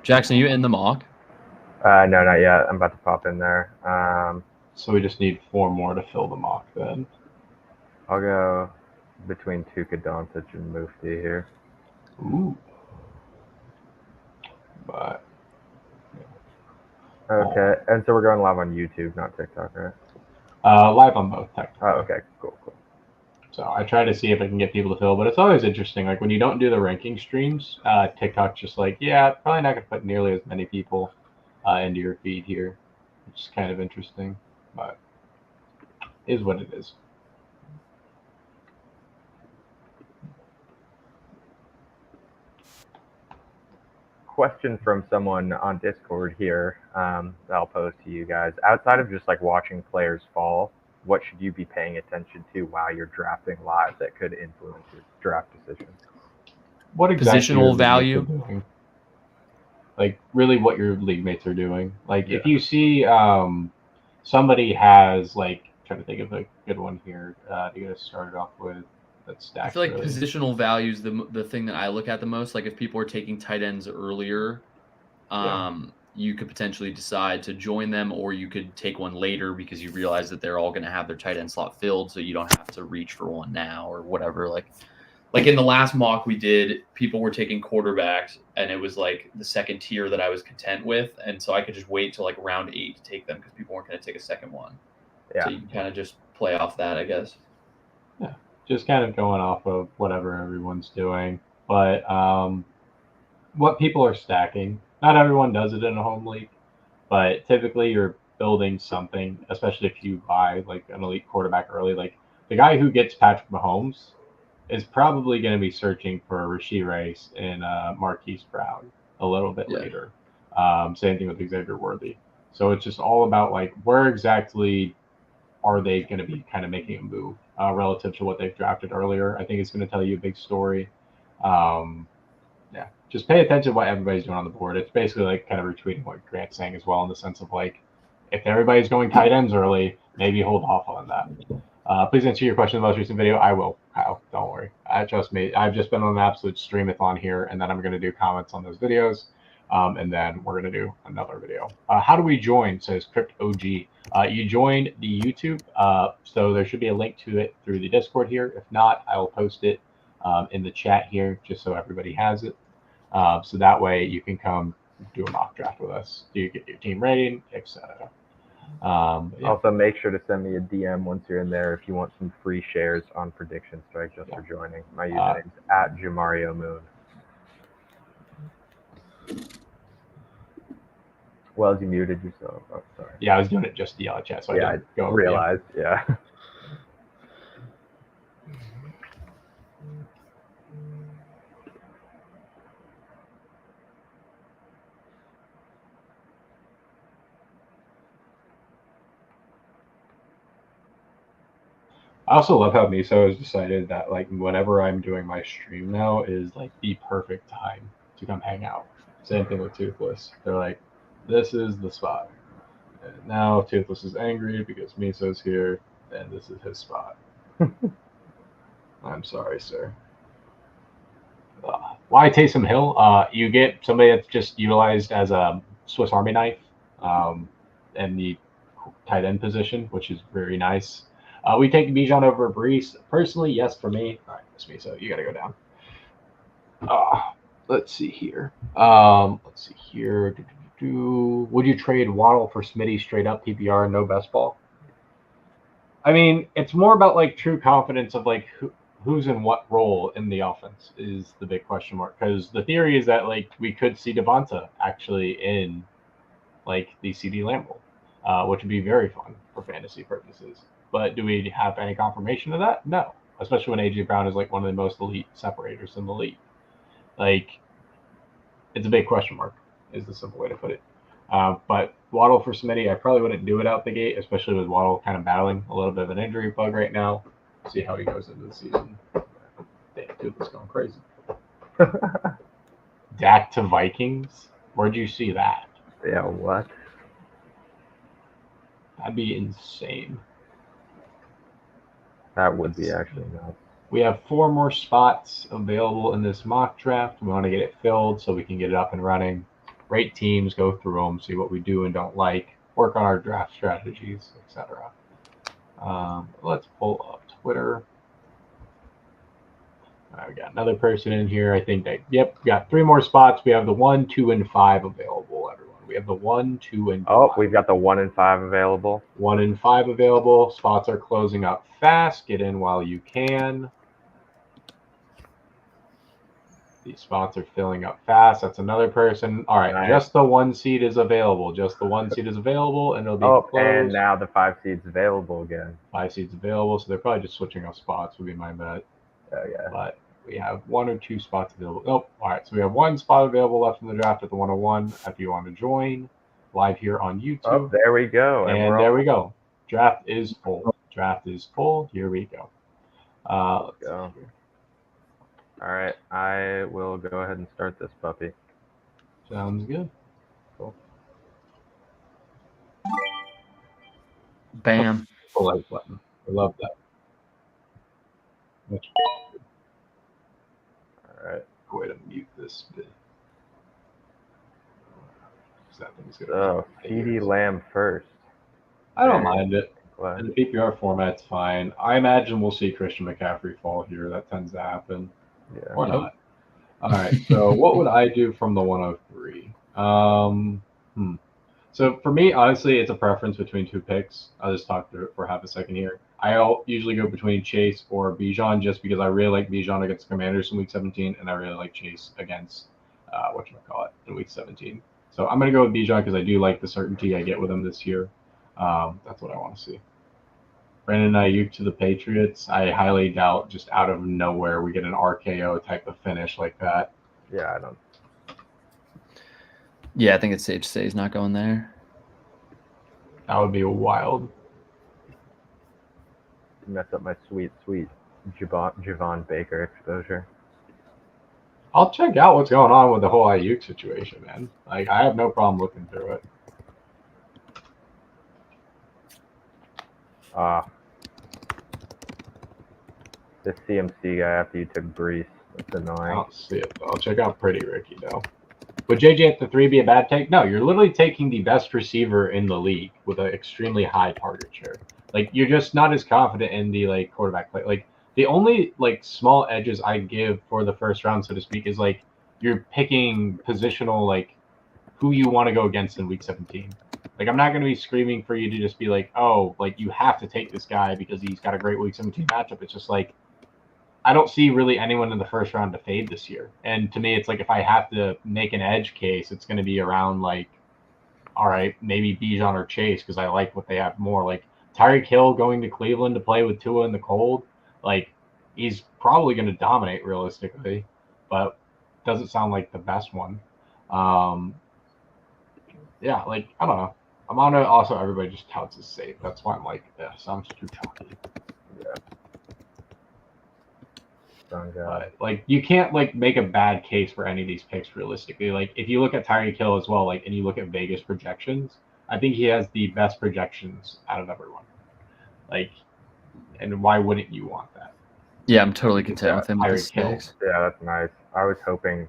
Jackson, are you in the mock? No, not yet. I'm about to pop in there. So we just need 4 more to fill the mock then. I'll go between Tuka Doncic and Mufti here. Ooh. But Okay, and so we're going live on YouTube, not TikTok, right? live on both, technically. Oh, okay, cool. So I try to see if I can get people to fill, but it's always interesting. Like when you don't do the ranking streams, TikTok's just like, yeah, probably not going to put nearly as many people into your feed here, which is kind of interesting, but is what it is. Question from someone on Discord here that I'll pose to you guys. Outside of just like watching players fall, what should you be paying attention to while you're drafting live that could influence your draft decision? What exactly Positional value? doing? Like really what your league mates are doing. Like if Yeah. you see somebody has like, trying to think of a good one here to get us started off with. I feel like positional value is the thing that I look at the most. Like if people are taking tight ends earlier, you could potentially decide to join them, or you could take one later because you realize that they're all going to have their tight end slot filled, so you don't have to reach for one now or whatever. Like in the last mock we did, people were taking quarterbacks, and it was like the second tier that I was content with, and so I could just wait till like round 8 to take them because people weren't going to take a second one. Yeah. So you can kind of just play off that, I guess. Yeah, just kind of going off of whatever everyone's doing. But what people are stacking, not everyone does it in a home league, but typically you're building something, especially if you buy like an elite quarterback early. Like the guy who gets Patrick Mahomes is probably going to be searching for Rashee Rice and Marquise Brown a little bit later. Same thing with Xavier Worthy. So it's just all about like where exactly are they going to be kind of making a move relative to what they've drafted earlier. I think it's going to tell you a big story. Yeah, just pay attention to what everybody's doing on the board. It's basically like kind of retweeting what Grant's saying as well, in the sense of like, if everybody's going tight ends early, maybe hold off on that. Please answer your question in the most recent video. I will, Kyle. Don't worry. Trust me. I've just been on an absolute streamathon here, and then I'm going to do comments on those videos, and then we're going to do another video. How do we join? Says Crypt OG. You join the YouTube, so there should be a link to it through the Discord here. If not, I will post it in the chat here, just so everybody has it. So that way you can come do a mock draft with us. Do you get your team rating, etc. Also, make sure to send me a DM once you're in there if you want some free shares on Prediction Strike just for joining. My username is @Jamario Moon. Well, as you muted yourself. Oh, sorry. Yeah, I was doing it just to yell at chat, so I didn't go over. Realized, yeah. I also love how Miso has decided that like whenever I'm doing my stream now is like the perfect time to come hang out. Same thing with Toothless. They're like, this is the spot. And now Toothless is angry because Miso's here, and this is his spot. I'm sorry, sir. Why Taysom Hill? You get somebody that's just utilized as a Swiss Army knife in the tight end position, which is very nice. We take Bijan over Brees. Personally, yes, for me. All right, that's me, so you got to go down. Let's see here. Would you trade Waddle for Smitty straight up PPR, no best ball? I mean, it's more about like true confidence of like who's in what role in the offense is the big question mark. Because the theory is that like we could see Devonta actually in like the CD Lamb role, which would be very fun for fantasy purposes. But do we have any confirmation of that? No. Especially when AJ Brown is like one of the most elite separators in the league. Like, it's a big question mark, is the simple way to put it. But Waddle for Smitty, I probably wouldn't do it out the gate, especially with Waddle kind of battling a little bit of an injury bug right now. See how he goes into the season. Damn, dude, it's going crazy. Dak to Vikings? Where'd you see that? Yeah, what? That'd be insane. That would be actually nuts. We have 4 more spots available in this mock draft. We want to get it filled so we can get it up and running. rate teams, go through them, see what we do and don't like, work on our draft strategies, etc. Let's pull up Twitter. We got another person in here. I think that, yep, we got 3 more spots. We have the 1, 2, and 5 available, everyone. We have the 1, 2, and 5. Oh, we've got the 1 and 5 available. 1 and 5 available. Spots are closing up fast. Get in while you can. These spots are filling up fast. That's another person. All right, Nice. just the 1 seat is available. Just the 1 seat is available, and it'll be Oh, closed. and now the 5 seat's available again. 5 seats available, so they're probably just switching up spots, would be my bet. Oh, yeah. But we have 1 or 2 spots available. Nope. All right, so we have 1 spot available left in the draft at the 101. If you want to join live here on YouTube. Oh, there we go. And there we go. Draft is full. Draft is full. Here we go. Let's go. All right, I will go ahead and start this puppy. Sounds good. Cool. Bam. The like button. I love that. All right. Go ahead and mute this bit. So, CeeDee Lamb first. I don't mind it. What? In the PPR format's fine. I imagine we'll see Christian McCaffrey fall here. That tends to happen. Yeah. Or not. All right. So what would I do from the 103? So for me, honestly, it's a preference between 2 picks. I'll just talk through it for half a second here. I'll usually go between Chase or Bijan just because I really like Bijan against the Commanders in Week 17, and I really like Chase against whatchamacallit in Week 17. So I'm going to go with Bijan because I do like the certainty I get with him this year. That's what I want to see. Brandon Ayuk to the Patriots. I highly doubt just out of nowhere we get an RKO type of finish like that. Yeah, I don't. Yeah, I think it's safe to say he's not going there. That would be wild. Mess up my sweet Javon Baker exposure. I'll check out what's going on with the whole Ayuk situation, man. Like, I have no problem looking through it. This CMC guy after you took Brees. That's I annoying. don't see it, though. I'll check out Pretty Ricky, though. Would JJ at the 3 be a bad take? No, you're literally taking the best receiver in the league with an extremely high target share. Like, you're just not as confident in the, like, quarterback play. Like, the only, like, small edges I give for the first round, so to speak, is, like, you're picking positional, like, who you want to go against in Week 17. Like, I'm not going to be screaming for you to just be like, oh, like, you have to take this guy because he's got a great Week 17 matchup. It's just, like, I don't see really anyone in the first round to fade this year. And to me, it's like if I have to make an edge case, it's going to be around like, all right, maybe Bijan or Chase because I like what they have more. Like Tyreek Hill going to Cleveland to play with Tua in the cold, like he's probably going to dominate realistically, but doesn't sound like the best one. Yeah, like I don't know. I'm on it. Also, everybody just touts as safe. That's why I'm like, yeah, sounds too chalky. Yeah. Like you can't like make a bad case for any of these picks realistically. Like if you look at Tyreek Hill as well, like and you look at Vegas projections, I think he has the best projections out of everyone. Like, and why wouldn't you want that? Yeah, I'm totally content with him with his picks. Yeah, that's nice. I was hoping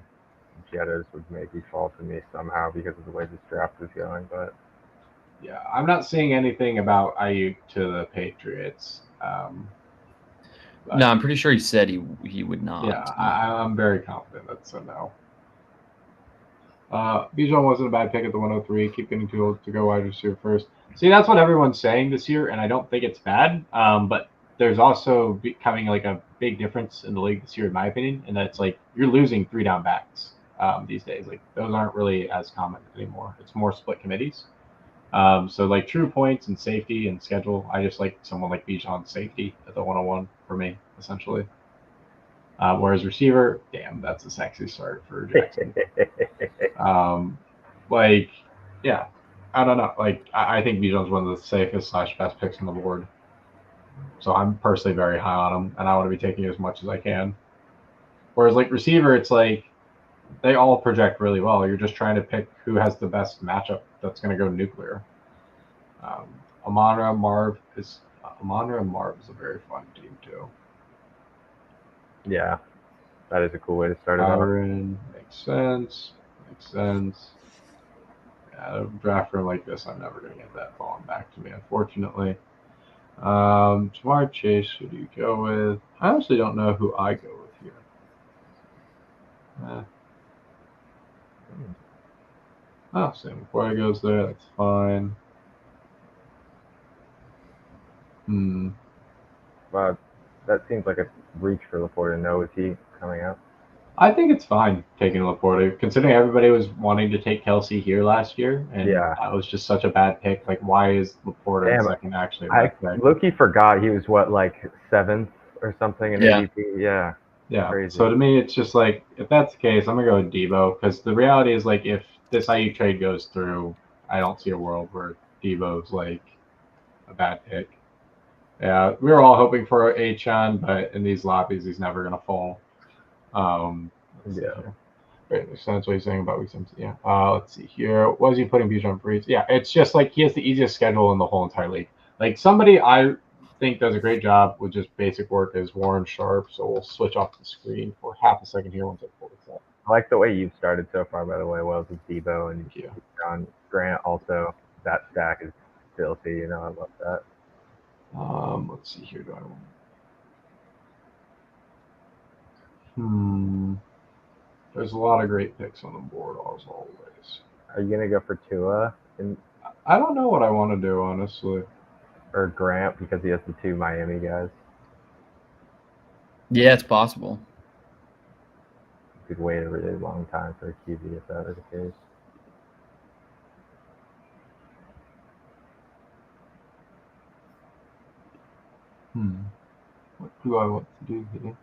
Jettas would maybe fall to me somehow because of the way this draft is going, but yeah, I'm not seeing anything about Ayuk to the Patriots. No, I'm pretty sure he said he would not. Yeah, I'm very confident that's a no. Bijan wasn't a bad pick at the 103. Keep getting too old to go wide receiver first. See, that's what everyone's saying this year, and I don't think it's bad. But there's also becoming like a big difference in the league this year, in my opinion, and that's like you're losing 3 down backs these days. Like those aren't really as common anymore. It's more split committees. So like true points and safety and schedule, I just like someone like Bijan's safety at the 101 for me, essentially. Whereas receiver, damn, that's a sexy start for Jackson. Like, yeah, I don't know. Like, I think Bijan's one of the safest / best picks on the board. So I'm personally very high on him, and I want to be taking as much as I can. Whereas like receiver, it's like they all project really well. You're just trying to pick who has the best matchup that's going to go nuclear. Amon-Ra Marv is a very fun team too. Yeah, that is a cool way to start it off. Makes sense. A draft room like this, I'm never going to get that falling back to me, unfortunately. Jamar Chase, who do you go with? I honestly don't know who I go with here. Oh, Sam McCoy goes there. That's fine. But that seems like a reach for Laporta. No, is he coming out? I think it's fine taking Laporta, considering everybody was wanting to take Kelsey here last year, and that was just such a bad pick. Like, why is Laporta the second actually? Loki forgot he was like 7th or something in ADP. Yeah. Crazy. So to me, it's just like, if that's the case, I'm gonna go with Debo, because the reality is, like, if this IU trade goes through, I don't see a world where Debo's like a bad pick. Yeah, we were all hoping for Achane, but in these lobbies, he's never gonna fall. Right, makes sense what he's saying about week 17. Yeah. Let's see here. Was he putting Bijan Breeze? Yeah, it's just like he has the easiest schedule in the whole entire league. Like, somebody I think does a great job with just basic work is Warren Sharp. So we'll switch off the screen for half a second here once I pull this up. I like the way you've started so far, by the way, Wells, with Debo and John Grant. Also, that stack is filthy. I love that. Let's see here. There's a lot of great picks on the board, as always. Are you going to go for Tua? I don't know what I want to do, honestly. Or Grant, because he has the 2 Miami guys? Yeah, it's possible. You could wait a really long time for a QB if that were the case. What do I want to do here?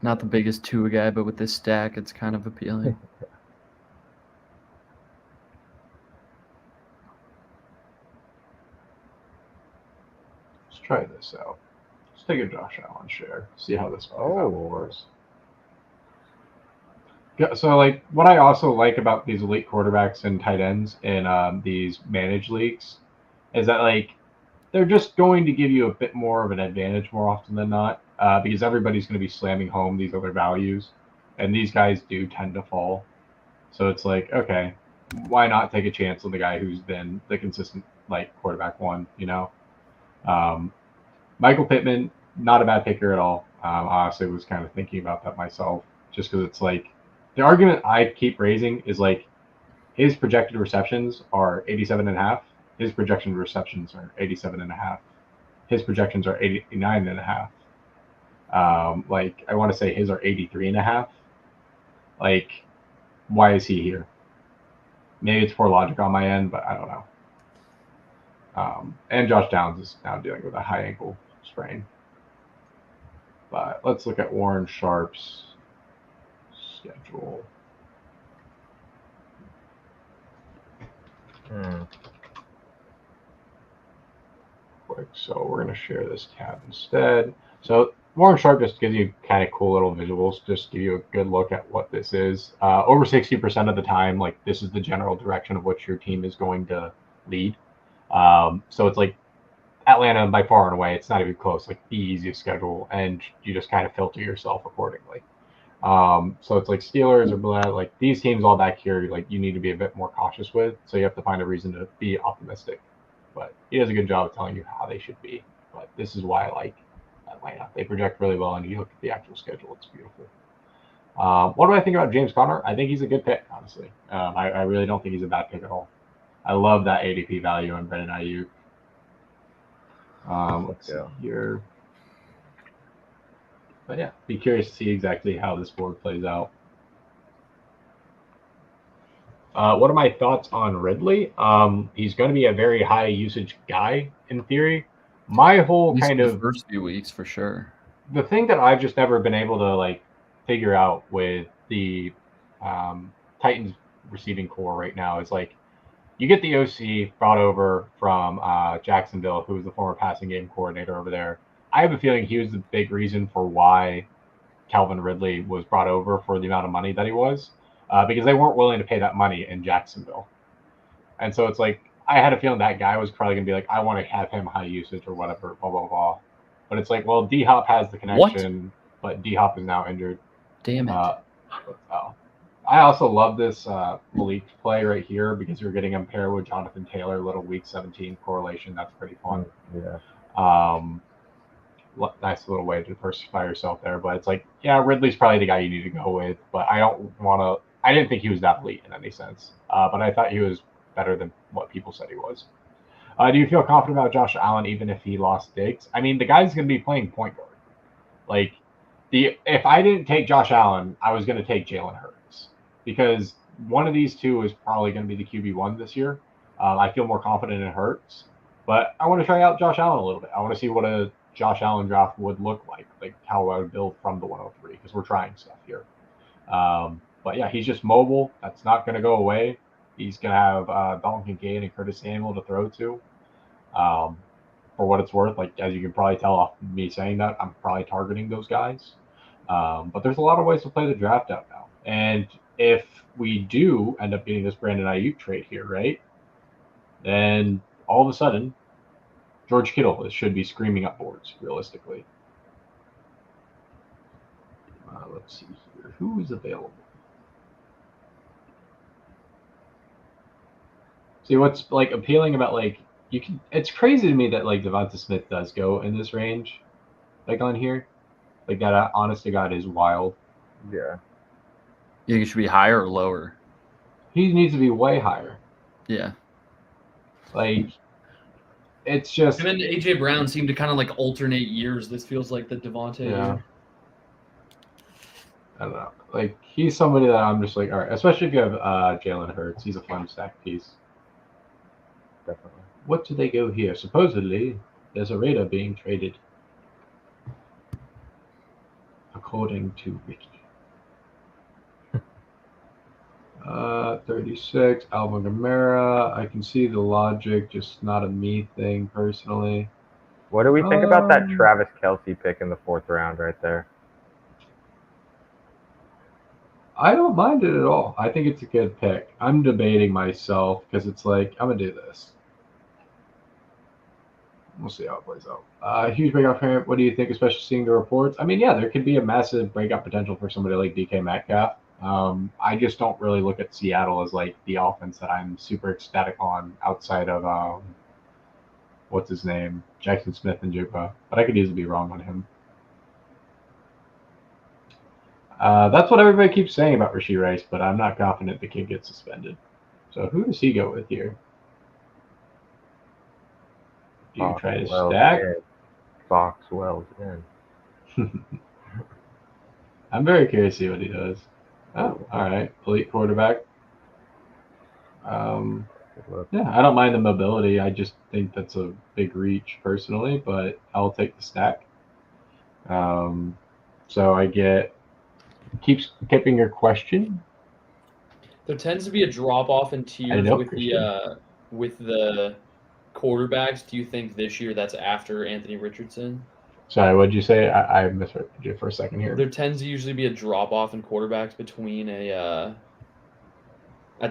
Not the biggest Tua guy, but with this stack, it's kind of appealing. Let's try this out. Let's take a Josh Allen share. See how this plays out for us. Yeah, so, like, what I also like about these elite quarterbacks and tight ends in these managed leagues is that, like, they're just going to give you a bit more of an advantage more often than not, because everybody's going to be slamming home these other values, and these guys do tend to fall. So it's like, okay, why not take a chance on the guy who's been the consistent, like, quarterback one, Michael Pittman, not a bad picker at all. Honestly, was kind of thinking about that myself, just because it's like, the argument I keep raising is, like, his projected receptions are 87.5. His projection receptions are 87.5. His projections are 89.5. Like, I want to say his are 83.5. Like, why is he here? Maybe it's poor logic on my end, but I don't know. And Josh Downs is now dealing with a high ankle sprain. But let's look at Warren Sharp's schedule. Quick, so we're going to share this tab instead. So Warren Sharp just gives you kind of cool little visuals, just give you a good look at what this is. Over 60% of the time, like, this is the general direction of what your team is going to lead. So it's like Atlanta, by far and away, it's not even close, like the easiest schedule, and you just kind of filter yourself accordingly. So it's like Steelers or blah, like these teams all back here, like you need to be a bit more cautious with. So you have to find a reason to be optimistic. But he does a good job of telling you how they should be. But this is why I like Atlanta. They project really well, and you look at the actual schedule, it's beautiful. What do I think about James Conner? I think he's a good pick, honestly. I really don't think he's a bad pick at all. I love that ADP value on Brandon Ayuk. Let's see here. But yeah, be curious to see exactly how this board plays out. What are my thoughts on Ridley? He's going to be a very high usage guy in theory. My whole kind of first few weeks for sure. The thing that I've just never been able to like figure out with the Titans receiving core right now is like you get the OC brought over from Jacksonville, who was the former passing game coordinator over there. I have a feeling he was the big reason for why Calvin Ridley was brought over for the amount of money that he was, because they weren't willing to pay that money in Jacksonville. And so it's like, I had a feeling that guy was probably going to be like, I want to have him high usage or whatever, blah, blah, blah. But it's like, well, D-Hop has the connection, but D-Hop is now injured. Damn it. I also love this Malik play right here because you're getting him paired with Jonathan Taylor, little week 17 correlation. That's pretty fun. Yeah. Nice little way to diversify yourself there. But it's like, yeah, Ridley's probably the guy you need to go with. But I didn't think he was that elite in any sense. But I thought he was better than what people said he was. Do you feel confident about Josh Allen even if he lost Diggs? I mean, the guy's going to be playing point guard. Like, if I didn't take Josh Allen, I was going to take Jalen Hurts because one of these two is probably going to be the QB1 this year. I feel more confident in Hurts, but I want to try out Josh Allen a little bit. I want to see what a Josh Allen draft would look like how I would build from the 103 because we're trying stuff here. But yeah, he's just mobile. That's not going to go away. He's going to have Dalton Kincaid and Curtis Samuel to throw to. For what it's worth, like as you can probably tell off me saying that, I'm probably targeting those guys. But there's a lot of ways to play the draft out now. And if we do end up getting this Brandon Ayuk trade here, right, then all of a sudden, George Kittle should be screaming up boards, realistically. Let's see here. Who is available? See, what's like appealing about it's crazy to me that like Devonta Smith does go in this range, like on here. Like that, honest to God, is wild. Yeah. You think it should be higher or lower? He needs to be way higher. Yeah. Like, it's just. Him and AJ Brown seem to kind of like alternate years. This feels like the Devontae year. I don't know. Like, he's somebody that I'm just like, all right, especially if you have Jalen Hurts. He's a fun stack piece. Definitely. What do they go here? Supposedly, there's a Raider being traded. According to Ricky. 36, Alvin Kamara. I can see the logic, just not a me thing personally. What do we think about that Travis Kelce pick in the 4th round right there? I don't mind it at all. I think it's a good pick. I'm debating myself because it's like, I'm going to do this. We'll see how it plays out. Huge breakout frame. What do you think, especially seeing the reports? I mean, yeah, there could be a massive breakout potential for somebody like DK Metcalf. I just don't really look at Seattle as like the offense that I'm super ecstatic on outside of what's his name, Jackson Smith and Jigba. But I could easily be wrong on him. That's what everybody keeps saying about Rashee Rice, but I'm not confident the kid gets suspended. So who does he go with here? Do you try to stack? Foxwell's in. I'm very curious to see what he does. Oh, all right. Elite quarterback. Yeah, I don't mind the mobility. I just think that's a big reach personally, but I'll take the stack. So I get keep skipping your question. There tends to be a drop off in tiers with the quarterbacks. Do you think this year that's after Anthony Richardson? Sorry, what'd you say? I misheard you for a second here. There tends to usually be a drop off in quarterbacks between at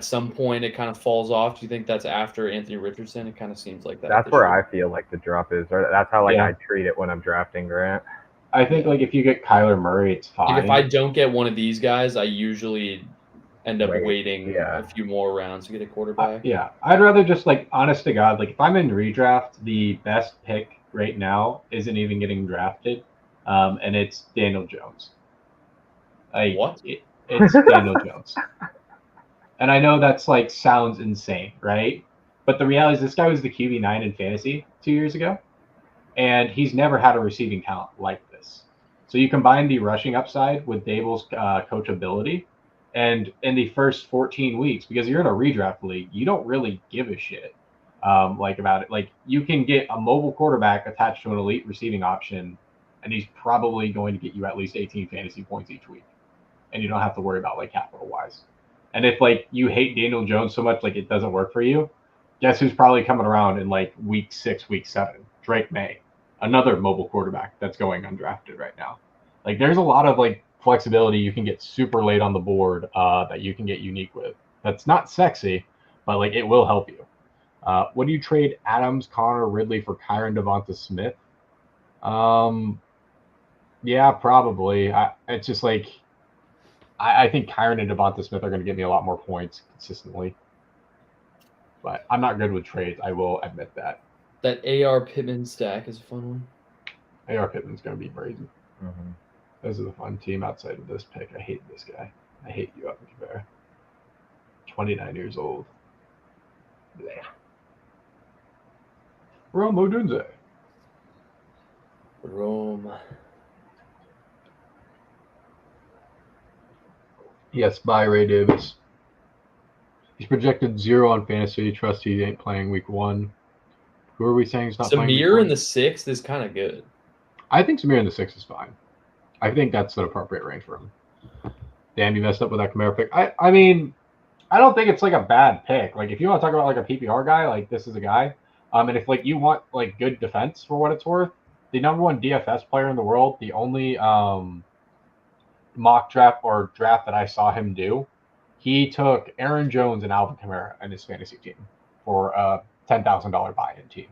some point it kind of falls off. Do you think that's after Anthony Richardson? It kind of seems like that. That's where I feel like the drop is. Or that's how I treat it when I'm drafting Grant. I think like if you get Kyler Murray, it's fine. Like if I don't get one of these guys, I usually end up waiting a few more rounds to get a quarterback. I'd rather just like honest to God, like if I'm in redraft, the best pick right now isn't even getting drafted, and it's Daniel Jones. What? It's Daniel Jones. And I know that's like sounds insane, right? But the reality is this guy was the QB9 in fantasy 2 years ago, and he's never had a receiving talent like this. So you combine the rushing upside with Dable's coachability, and in the first 14 weeks, because you're in a redraft league, you don't really give a shit about it. Like you can get a mobile quarterback attached to an elite receiving option, and he's probably going to get you at least 18 fantasy points each week, and you don't have to worry about like capital wise. And if like you hate Daniel Jones so much, like it doesn't work for you, guess who's probably coming around in like week 6, week 7? Drake May, another mobile quarterback that's going undrafted right now. Like there's a lot of like flexibility you can get super late on the board that you can get unique with. That's not sexy, but like it will help you. What do you trade Adams, Connor, Ridley for Kyron Devonta Smith? Yeah, probably. It's just like I think Kyron and Devonta Smith are going to get me a lot more points consistently. But I'm not good with trades. I will admit that. That AR Pittman stack is a fun one. AR Pittman's going to be crazy. Mm-hmm. This is a fun team outside of this pick. I hate this guy. I hate you, Alvin Kamara. 29 years old. Blech. Rome Odunze. Rome. Yes, bye, Ray Davis. He's projected 0 on fantasy. Trust he ain't playing week 1. Who are we saying is not playing week 1? Samir in the 6th is kind of good. I think Samir in the 6 is fine. I think that's an appropriate range for him. Damn, you messed up with that Kamara pick. I mean, I don't think it's like a bad pick. Like, if you want to talk about like a PPR guy, like this is a guy. And if like you want like good defense for what it's worth, the #1 DFS player in the world, the only mock draft or draft that I saw him do, he took Aaron Jones and Alvin Kamara in his fantasy team for a $10,000 buy-in team.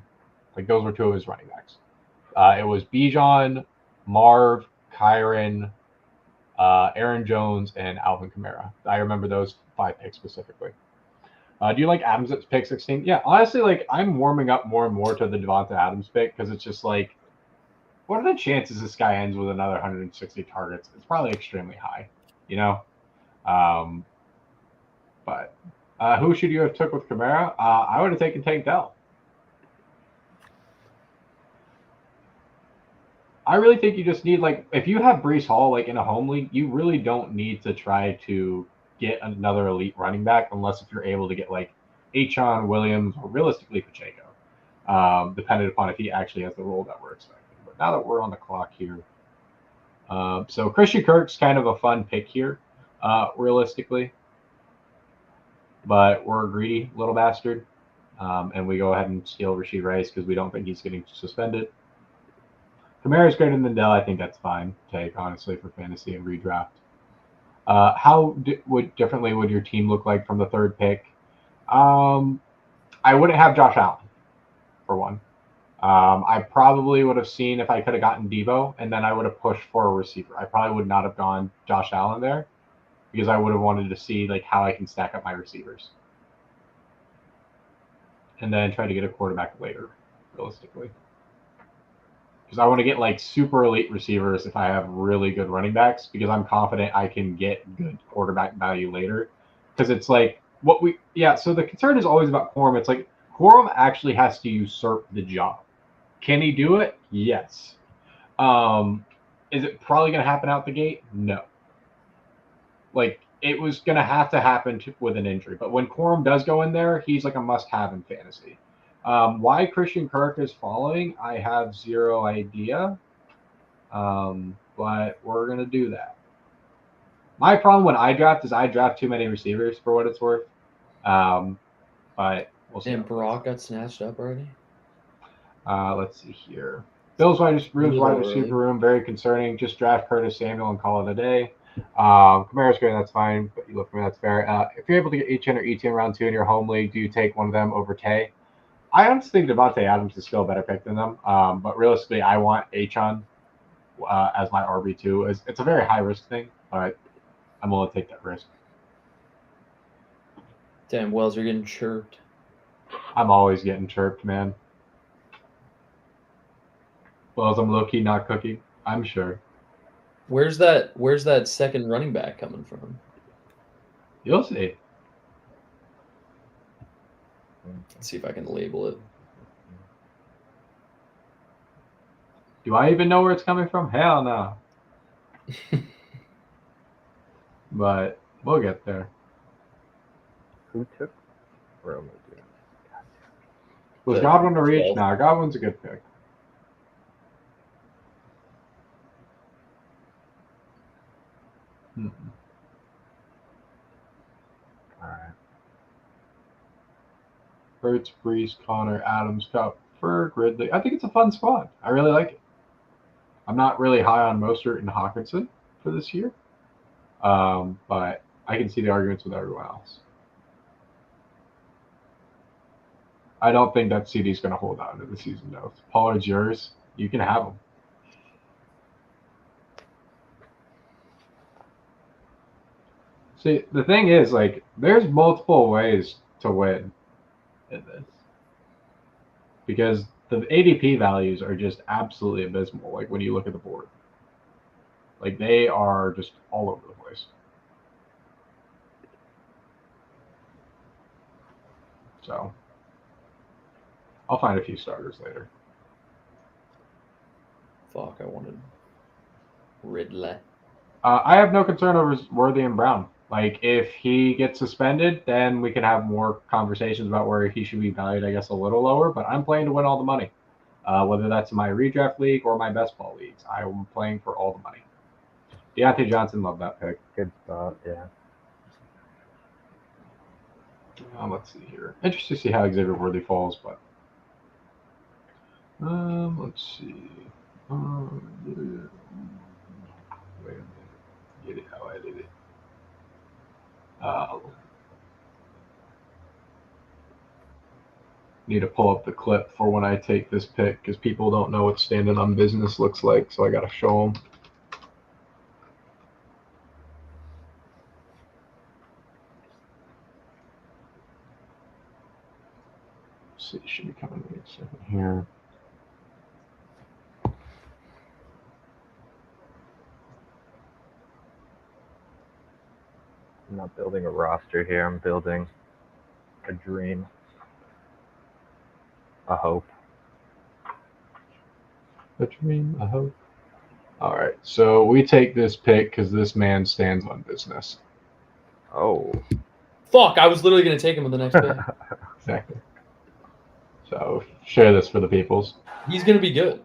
Like those were 2 of his running backs. It was Bijan, Marv, Kyron, Aaron Jones, and Alvin Kamara. I remember those 5 picks specifically. Do you like Adams at pick 16? Yeah, honestly, like I'm warming up more and more to the Devonta Adams pick because it's just like, what are the chances this guy ends with another 160 targets? It's probably extremely high, you know. But who should you have took with Kamara? I would have taken Tank Dell. I really think you just need, like, if you have Breece Hall like in a home league, you really don't need to try to get another elite running back unless if you're able to get like Achon, Williams, or realistically Pacheco, depending upon if he actually has the role that we're expecting. But now that we're on the clock here, so Christian Kirk's kind of a fun pick here, realistically, but we're a greedy little bastard, and we go ahead and steal Rashid Rice because we don't think he's getting suspended. Kamara's greater than Dell. I think that's fine to take, honestly, for fantasy and redraft. How differently would your team look like from the 3rd pick? I wouldn't have Josh Allen, for one. I probably would have seen if I could have gotten Deebo, and then I would have pushed for a receiver. I probably would not have gone Josh Allen there because I would have wanted to see like how I can stack up my receivers. And then try to get a quarterback later, realistically. Because I want to get like super elite receivers if I have really good running backs because I'm confident I can get good quarterback value later. Because it's like so the concern is always about Corum. It's like Corum actually has to usurp the job. Can he do it? Yes. Is it probably going to happen out the gate? No. Like it was going to have to happen with an injury. But when Corum does go in there, he's like a must-have in fantasy. Why Christian Kirk is falling, I have zero idea. But we're going to do that. My problem when I draft is I draft too many receivers for what it's worth. But we'll see. And Brock got snatched up already? Let's see here. Bills wide receiver room, very concerning. Just draft Curtis Samuel and call it a day. Kamara's great, that's fine. But you look for me, that's fair. If you're able to get HN or ETN round 2 in your home league, do you take one of them over Tay? I honestly think Devontae Adams is still a better pick than them. But realistically, I want Achon as my RB2. It's a very high risk thing, but I'm willing to take that risk. Damn, Wells, you're getting chirped. I'm always getting chirped, man. Wells, I'm low-key not cooking. I'm sure. Where's that second running back coming from? You'll see. Let's see if I can label it. Do I even know where it's coming from? Hell no. But we'll get there. Who took Roma? Was Godwin a reach? Nah, Godwin's a good pick. All right. Hurts, Brees, Connor, Adams, Cup, Ferg, Ridley. I think it's a fun squad. I really like it. I'm not really high on Mostert and Hawkinson for this year, but I can see the arguments with everyone else. I don't think that CD's going to hold out into the season, though. Pollard's yours. You can have him. See, the thing is, like, there's multiple ways to win in this because the ADP values are just absolutely abysmal. Like when you look at the board, like they are just all over the place. So I'll find a few starters later. Fuck, I wanted Ridley. I have no concern over Worthy and Brown. Like, if he gets suspended, then we can have more conversations about where he should be valued, I guess, a little lower. But I'm playing to win all the money, whether that's in my redraft league or my best ball leagues. I'm playing for all the money. Deontay Johnson, love that pick. Good spot, yeah. Let's see here. Interesting to see how Xavier Worthy falls, but let's see. Wait a minute. Get it how I did it. Need to pull up the clip for when I take this pick because people don't know what standing on business looks like, so I got to show them. Let's see, it should be coming in a second here. I'm not building a roster here. I'm building a dream, a hope. A dream, a hope. All right, so we take this pick because this man stands on business. Oh. Fuck, I was literally going to take him with the next pick. Exactly. So share this for the peoples. He's going to be good.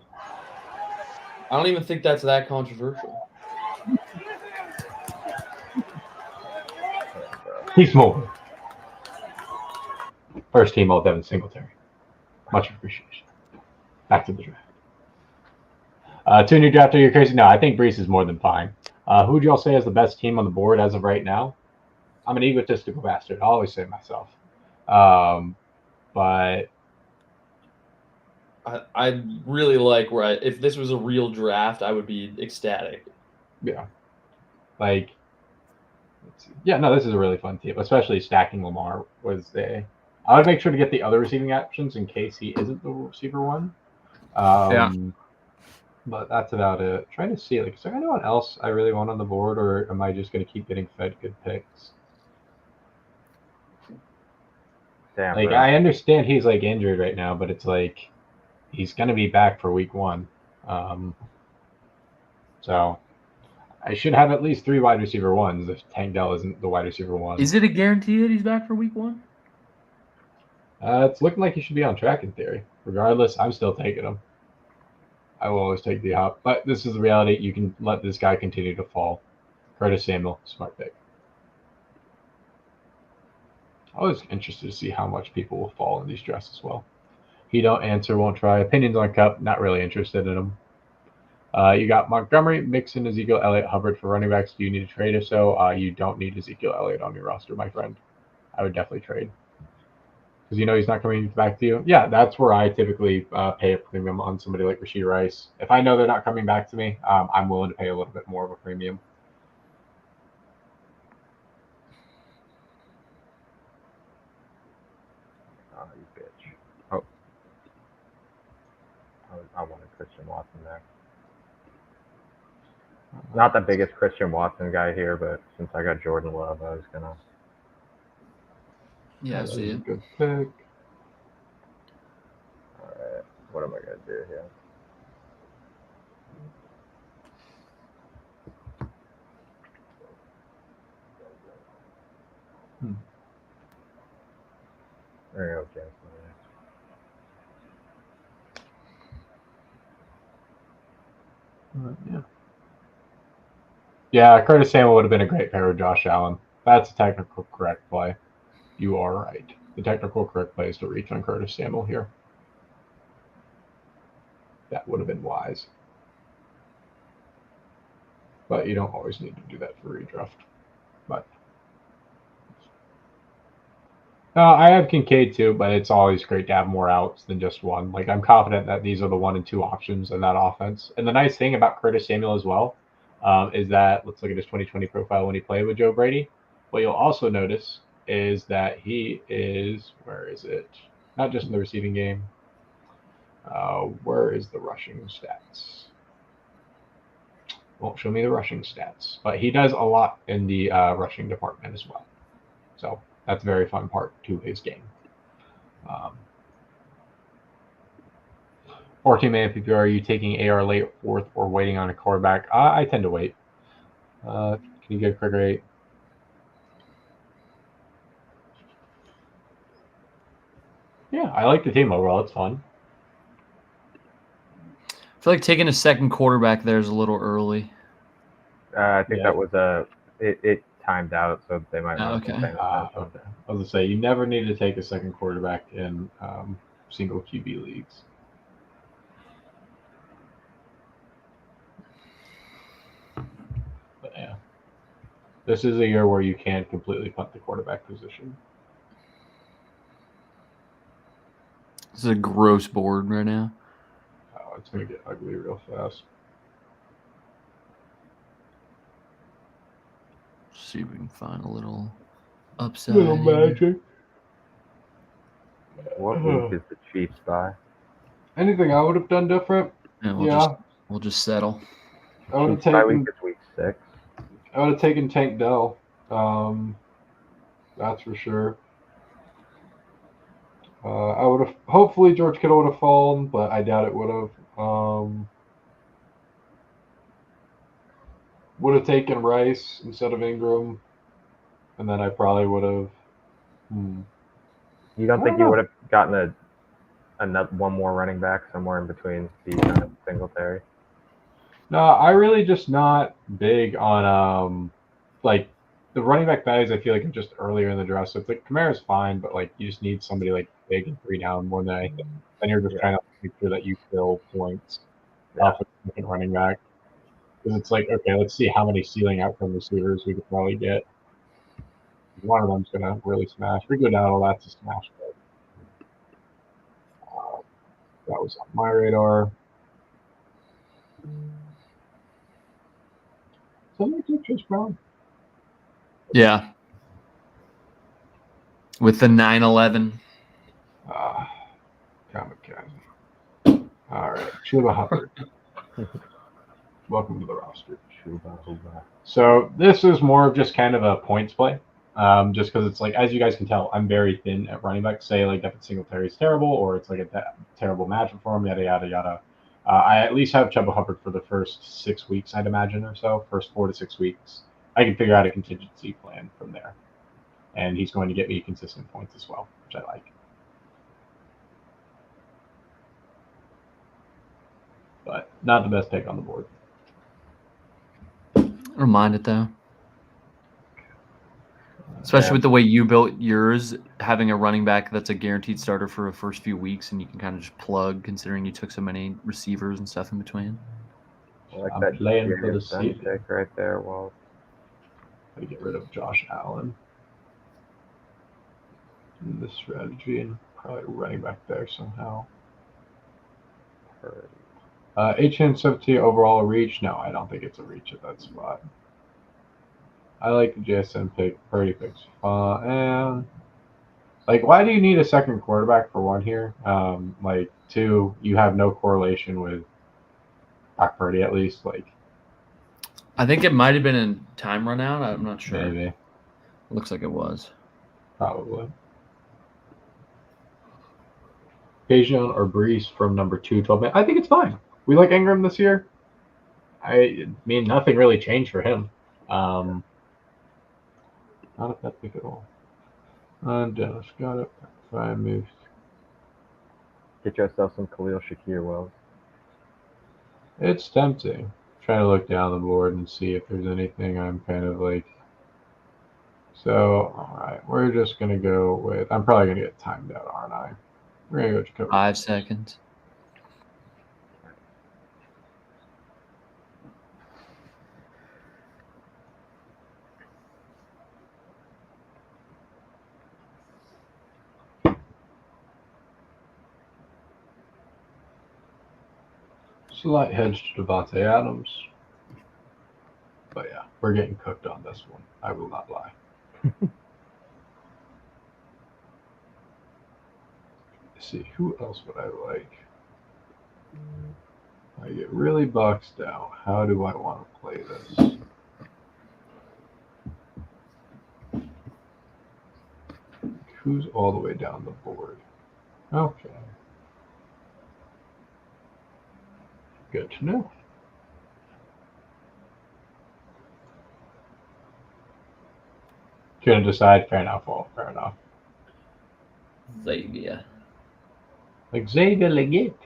I don't even think that's that controversial. He's moving. First team all Devin Singletary. Much appreciation. Back to the draft. 2 new drafter, you're crazy? No, I think Brees is more than fine. Who would y'all say is the best team on the board as of right now? I'm an egotistical bastard. I always say myself. But I really like where if this was a real draft, I would be ecstatic. Yeah. Like, yeah, no, this is a really fun team, especially stacking Lamar was I would make sure to get the other receiving options in case he isn't the receiver one. But that's about it. Trying to see, like, is there anyone else I really want on the board, or am I just going to keep getting fed good picks? Damn, like, bro. I understand he's, like, injured right now, but it's like he's going to be back for week 1. So I should have at least 3 wide receiver ones if Tank Dell isn't the wide receiver one. Is it a guarantee that he's back for week 1? It's looking like he should be on track in theory. Regardless, I'm still taking him. I will always take the hop. But this is the reality. You can let this guy continue to fall. Curtis Samuel, smart pick. Always interested to see how much people will fall in these drafts as well. He don't answer, won't try. Opinions on Cup, not really interested in him. You got Montgomery, Mixon, Ezekiel Elliott, Hubbard for running backs. Do you need to trade? If so, you don't need Ezekiel Elliott on your roster, my friend. I would definitely trade. Because you know he's not coming back to you. Yeah, that's where I typically pay a premium on somebody like Rashee Rice. If I know they're not coming back to me, I'm willing to pay a little bit more of a premium. Oh, you bitch. Oh. I wanted Christian Watson there. Not the biggest Christian Watson guy here, but since I got Jordan Love, I was going to. Yeah, I see it. Good pick. All right. What am I going to do here? There you go, James. Yeah, Curtis Samuel would have been a great pair with Josh Allen. That's a technical correct play. You are right. The technical correct play is to reach on Curtis Samuel here. That would have been wise. But you don't always need to do that for redraft. But I have Kincaid too, but it's always great to have more outs than just one. Like, I'm confident that these are the 1 and 2 options in that offense. And the nice thing about Curtis Samuel as well is that, let's look at his 2020 profile when he played with Joe Brady. What you'll also notice is that he is, where is it? Not just in the receiving game. Where is the rushing stats? Won't show me the rushing stats, but he does a lot in the rushing department as well. So that's a very fun part to his game. 14-man PPR, are you taking AR late fourth or waiting on a quarterback? I tend to wait. Can you get a quick rate? Yeah, I like the team overall. It's fun. I feel like taking a second quarterback there is a little early. I think Yeah. that was it timed out, so they might not okay. have been paying attention. Okay. I was going to say, you never need to take a second quarterback in single QB leagues. But yeah. This is a year where you can completely punt the quarterback position. This is a gross board right now. Oh, it's going to get ugly real fast. See if we can find a little upside. Little here. magic. What week is the Chiefs by? Anything I would have done different? And we'll just settle. I would have Chiefs bye week taken. is week 6. I would have taken Tank Dell. That's for sure. I would have. Hopefully, George Kittle would have fallen, but I doubt it would have. Would have taken Rice instead of Ingram, and then I probably would have. You don't I think don't you know. would have gotten one more running back somewhere in between Bijan and Singletary? No, I really just not big on like the running back values. I feel like are just earlier in the draft. So it's like Kamara's fine, but like you just need somebody like big and 3 down more than anything. Then you're just trying to make sure that you fill points off of a second running back. Because it's like, okay, let's see how many ceiling outcome receivers we could probably get. One of them's gonna really smash. We go down, all that's a smash. But that was on my radar. Somebody took Chase Brown. Yeah. With the 9/11. Kamikaze. All right, Chuba Hubbard. Welcome to the roster. So this is more of just kind of a points play. Just because it's like, as you guys can tell, I'm very thin at running back. Say like if Singletary is terrible, or it's like a terrible matchup for him, yada yada yada. I at least have Chuba Hubbard for the first 6 weeks, I'd imagine, or so. First 4 to 6 weeks, I can figure out a contingency plan from there, and he's going to get me consistent points as well, which I like. But not the best pick on the board. I don't mind it though. Especially with the way you built yours, having a running back that's a guaranteed starter for the first few weeks, and you can kind of just plug, considering you took so many receivers and stuff in between. I like I'm that playing for the Jameson season. pick right there. Well, I get rid of Josh Allen in this strategy and probably running back there somehow. HN17 overall a reach? No, I don't think it's a reach at that spot. I like the JSN pick. Purdy picks fun. And like, why do you need a second quarterback for one here? Like, 2, you have no correlation with Brock Purdy at least. Like, I think it might have been in time run out. I'm not sure. maybe, Looks like it was. probably. Bijan or Brees from number 2, 12 man. I think it's fine. We like Ingram this year. I mean, nothing really changed for him. Not a bad pick at all. Dennis got it. 5 moves. get yourself some Khalil Shakir, Wells. It's tempting. Trying to look down the board and see if there's anything I'm kind of like. So, all right, we're just gonna go with. I'm probably gonna get timed out, aren't I? We're gonna go Jacoby. 5 seconds. Slight hedge to Devontae Adams. But yeah, we're getting cooked on this one. I will not lie. Let's see, who else would I like? I get really boxed out. How do I want to play this? Who's all the way down the board? Okay. Good to know. Couldn't decide. Fair enough. Well, fair enough. Xavier. Like Xavier Leggett.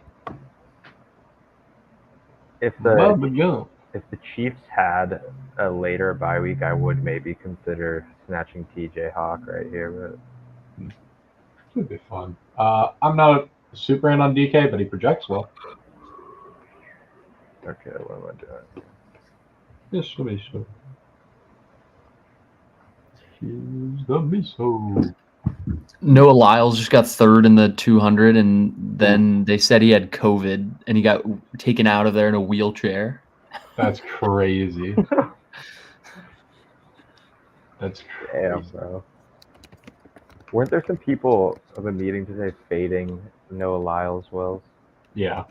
If Bubba Jump. the Chiefs had a later bye week, I would maybe consider snatching TJ Hawk right here. This would be fun. I'm not super in on DK, but he projects well. But okay, what am I doing? Yes, me so. Here's the miso. Noah Lyles just got third in the 200, and then they said he had COVID, and he got taken out of there in a wheelchair. That's crazy. That's crazy. Damn, bro. Weren't there some people of a meeting today fading Noah Lyles Wells? Yeah.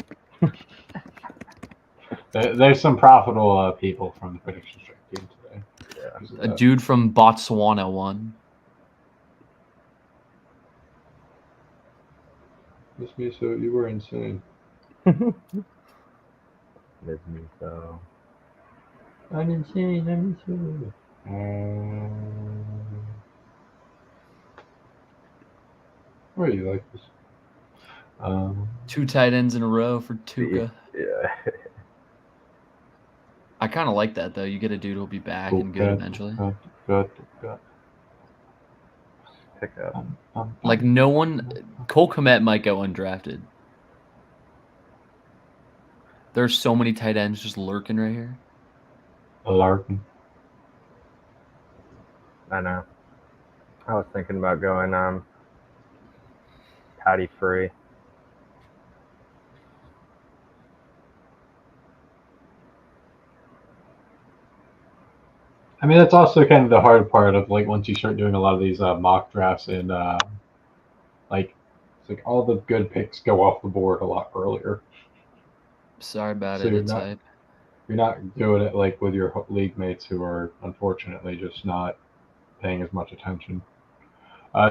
There's some profitable people from the prediction strike team today. Yeah. A dude from Botswana won. Miss Miso, you were insane. Miss me so. I'm insane. I'm insane. Where do you like this? 2 tight ends in a row for Tuca. Yeah. I kind of like that, though. You get a dude who'll be back and good eventually. Good. Pick up. Like, no one... Cole Kmet might go undrafted. There's so many tight ends just lurking right here. Larkin. I know. I was thinking about going Patty Free. I mean, that's also kind of the hard part of like once you start doing a lot of these mock drafts and like it's like all the good picks go off the board a lot earlier. Sorry about So it. you're It's not- hype. You're not doing it like with your league mates who are unfortunately just not paying as much attention.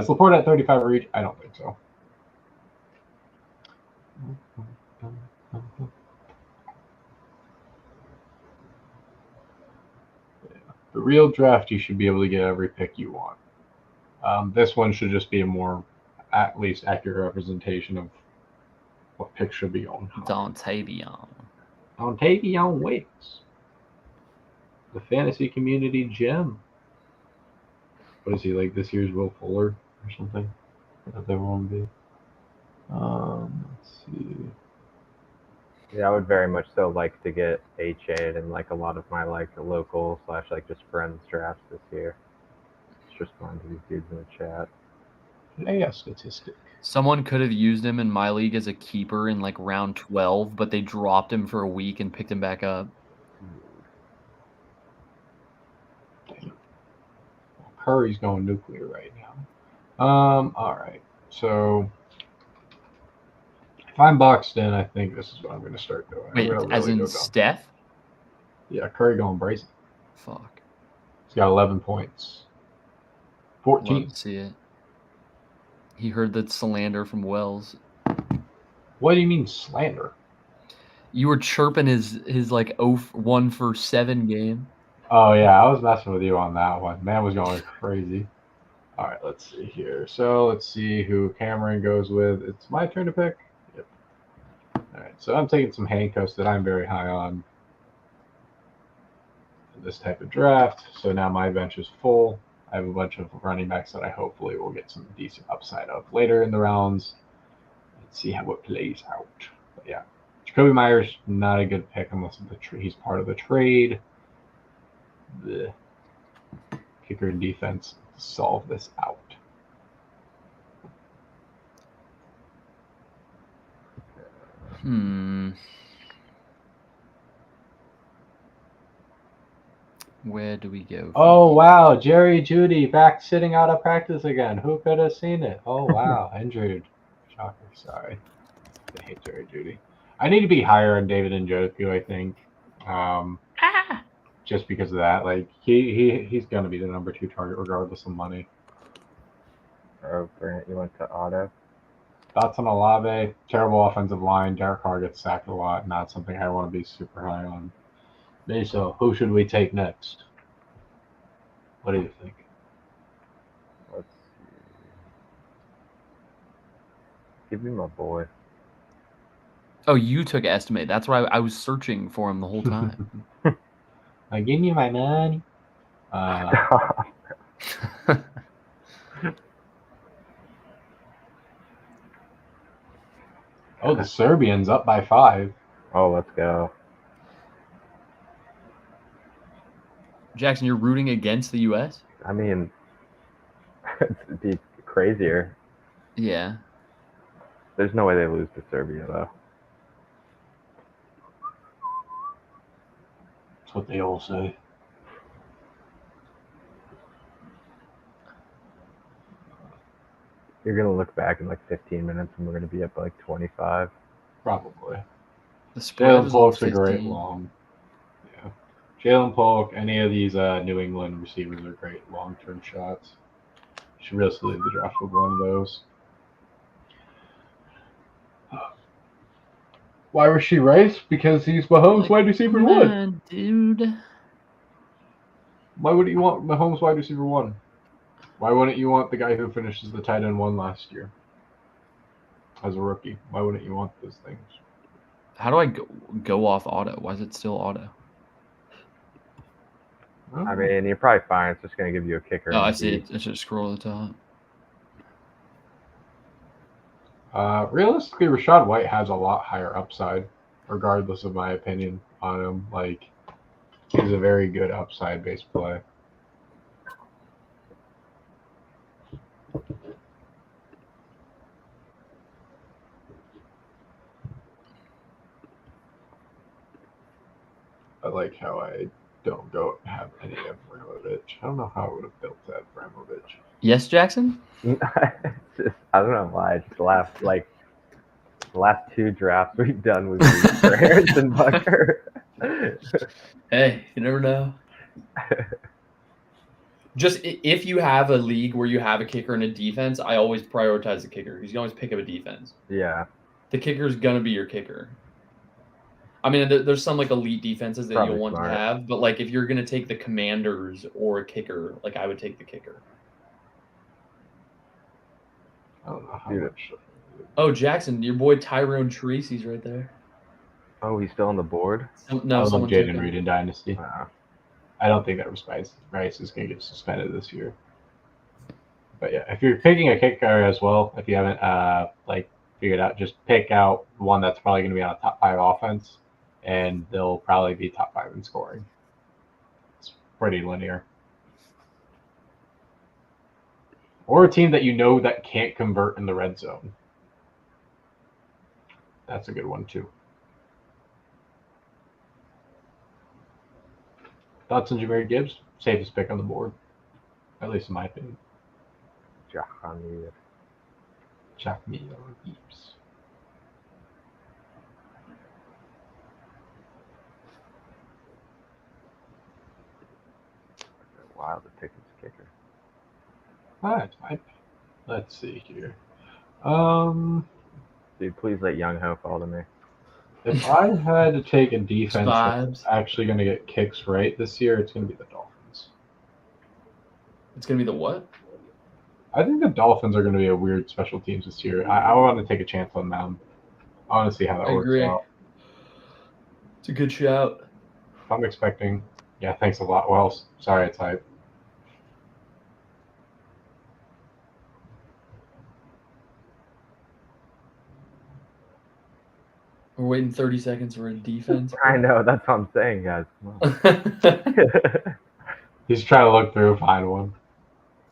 Is Laporte at 35 reach? I don't think so. The real draft, you should be able to get every pick you want. This one should just be a more, at least, accurate representation of what picks should be going. Dontavion. Dontavion Wicks, the fantasy community gem. What is he like this year's Will Fuller or something? That they want to be. Let's see. Yeah, I would very much so like to get H8 and like a lot of my like local / like just friends drafts this year. Just respond to these dudes in the chat. Yeah, statistic. Someone could have used him in my league as a keeper in like round 12, but they dropped him for a week and picked him back up. Curry's going nuclear right now. All right. So if I'm boxed in, I think this is what I'm going to start doing. Wait, I'm gonna as really in go down. Steph? Yeah, Curry going brazen. Fuck. He's got 11 points. Love 14. to see it. He heard that slander from Wells. What do you mean slander? You were chirping his like 1 for 7 game. Oh, yeah, I was messing with you on that one. Man was going crazy. All right, let's see here. So let's see who Cameron goes with. It's my turn to pick. Yep. All right, so I'm taking some handcuffs that I'm very high on in this type of draft. So now my bench is full. I have a bunch of running backs that I hopefully will get some decent upside of later in the rounds. Let's see how it plays out. But yeah, Jacoby Myers, not a good pick unless he's part of the trade. The kicker and defense solve this out. Where do we go? Oh wow, Jerry Judy back sitting out of practice again. Who could have seen it? Oh wow, injured. Shocker. Sorry. I hate Jerry Judy. I need to be higher on David Njoku, I think. Just because of that. Like he's gonna be the number 2 target regardless of money. Oh, Grant, you went to auto. Thoughts on Olave? Terrible offensive line. Derek Carr gets sacked a lot. Not something I want to be super high on. So who should we take next? What do you think? Let's see. Give me my boy. Oh, you took estimate. That's why I was searching for him the whole time. Give me my money. Oh, the Serbians up by 5. Oh, let's go. Jackson, you're rooting against the U.S.? I mean, it'd be crazier. Yeah. There's no way they lose to Serbia, though. That's what they all say. You're going to look back in like 15 minutes and we're going to be up by like 25. Probably. The spread Jalen is Polk's a 15. great long. Yeah. Jalen Polk, any of these New England receivers are great long-term shots. You should really leave the draft with one of those. Why was she Rice? Because he's Mahomes wide receiver 1. Dude. Why would you want Mahomes wide receiver 1? Why wouldn't you want the guy who finishes the tight end 1 last year as a rookie? Why wouldn't you want those things? How do I go off auto? Why is it still auto? I mean, you're probably fine. It's just going to give you a kicker. Oh, I see it. I should scroll to the top. Realistically, Rachaad White has a lot higher upside, regardless of my opinion on him. Like, he's a very good upside-based play. I like how I don't have any Abramovich. I don't know how I would have built that Abramovich. Yes, Jackson? Just, I don't know why. Just the last 2 drafts we've done with for Harrison Butker. Hey, you never know. Just if you have a league where you have a kicker and a defense, I always prioritize the kicker because you can always pick up a defense. Yeah. The kicker is going to be your kicker. I mean, there's some like elite defenses that Probably you'll want smart. to have, but like if you're going to take the Commanders or a kicker, like I would take the kicker. I don't know how Dude. much. Oh, Jackson, your boy Tyrone Tracy's right there. Oh, he's still on the board? No, I love someone took Jaden him. Reed in Dynasty. Wow. I don't think that Rice is going to get suspended this year. But yeah, if you're picking a kicker as well, if you haven't figured out, just pick out one that's probably going to be on a top 5 offense, and they'll probably be top 5 in scoring. It's pretty linear. Or a team that you know that can't convert in the red zone. That's a good one too. Thoughts on Jahmyr Gibbs? Safest pick on the board, at least in my opinion. Jahmyr. Jahmyr Gibbs. Wild to pick his kicker. Alright, fine. Let's see here. Dude, please let Young Ho fall to me. If I had to take a defense that's Vibes. actually going to get kicks right this year, it's going to be the Dolphins. It's going to be the what? I think the Dolphins are going to be a weird special teams this year. I want to take a chance on them. I want to see how that I works agree. out. It's a good shout. I'm expecting. Yeah, thanks a lot. Well, sorry, it's hype. We're waiting 30 seconds for a defense. I know, that's what I'm saying, guys. Come on. He's trying to look through, find one.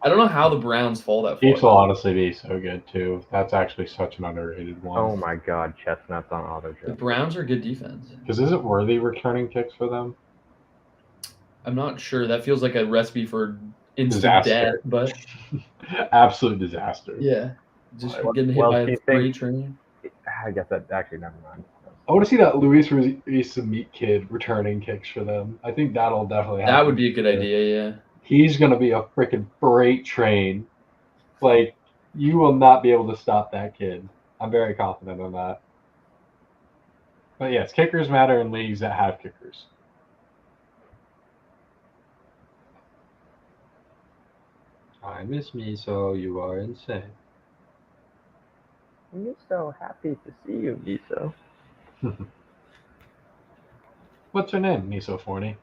I don't know how the Browns fall that far. Chiefs will honestly be so good too. That's actually such an underrated one. Oh my god, Chestnut's on auto The draft. Browns are good defense. Because isn't Worthy returning kicks for them? I'm not sure. That feels like a recipe for instant Disaster. death, but Absolute disaster. yeah, just Well, getting hit well, by do a you freight think? train. I guess that actually never mind. I want to see that Luis Ruiz meat kid returning kicks for them. I think that'll definitely happen. That would be a good idea. Yeah. He's gonna be a freaking freight train. Like you will not be able to stop that kid. I'm very confident on that. But yes, kickers matter in leagues that have kickers. I miss me, so you are insane. I'm so happy to see you, Miso. What's her name? Miso Forney.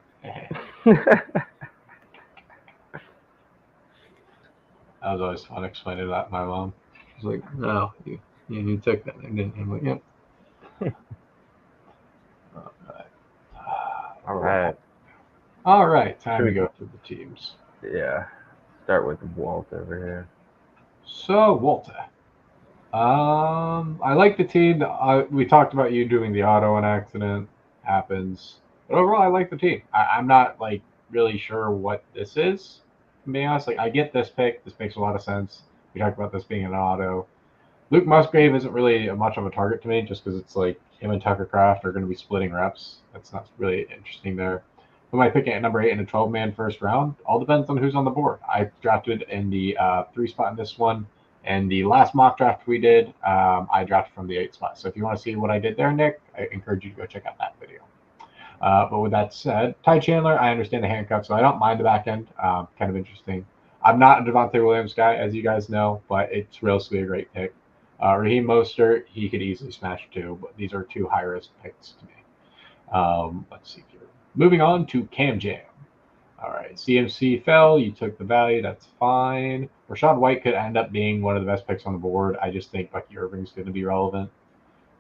That was always fun explaining that to my mom. She's like, "No, you took that name, didn't you?" I'm like, "Yep." All right. All right. Time Should to we- go through the teams. Yeah. Start with Walt over here. So Walter, I like the team. We talked about you doing the auto and accident happens, but overall, I like the team. I'm not like really sure what this is. To be honest, like I get this pick. This makes a lot of sense. We talked about this being an auto. Luke Musgrave isn't really much of a target to me, just because it's like him and Tucker Craft are going to be splitting reps. That's not really interesting there. Who am I picking at number 8 in a 12-man first round? All depends on who's on the board. I drafted in the 3 spot in this one, and the last mock draft we did, I drafted from the 8 spot. So if you want to see what I did there, Nick, I encourage you to go check out that video. But with that said, Ty Chandler, I understand the handcuff, so I don't mind the back end. Kind of interesting. I'm not a Devontae Williams guy, as you guys know, but it's realistically a great pick. Raheem Mostert, he could easily smash too, but these are 2 high-risk picks to me. Let's see here. Moving on to Cam Jam. All right, CMC fell. You took the value. That's fine. Rashad White could end up being one of the best picks on the board. I just think Bucky Irving's going to be relevant.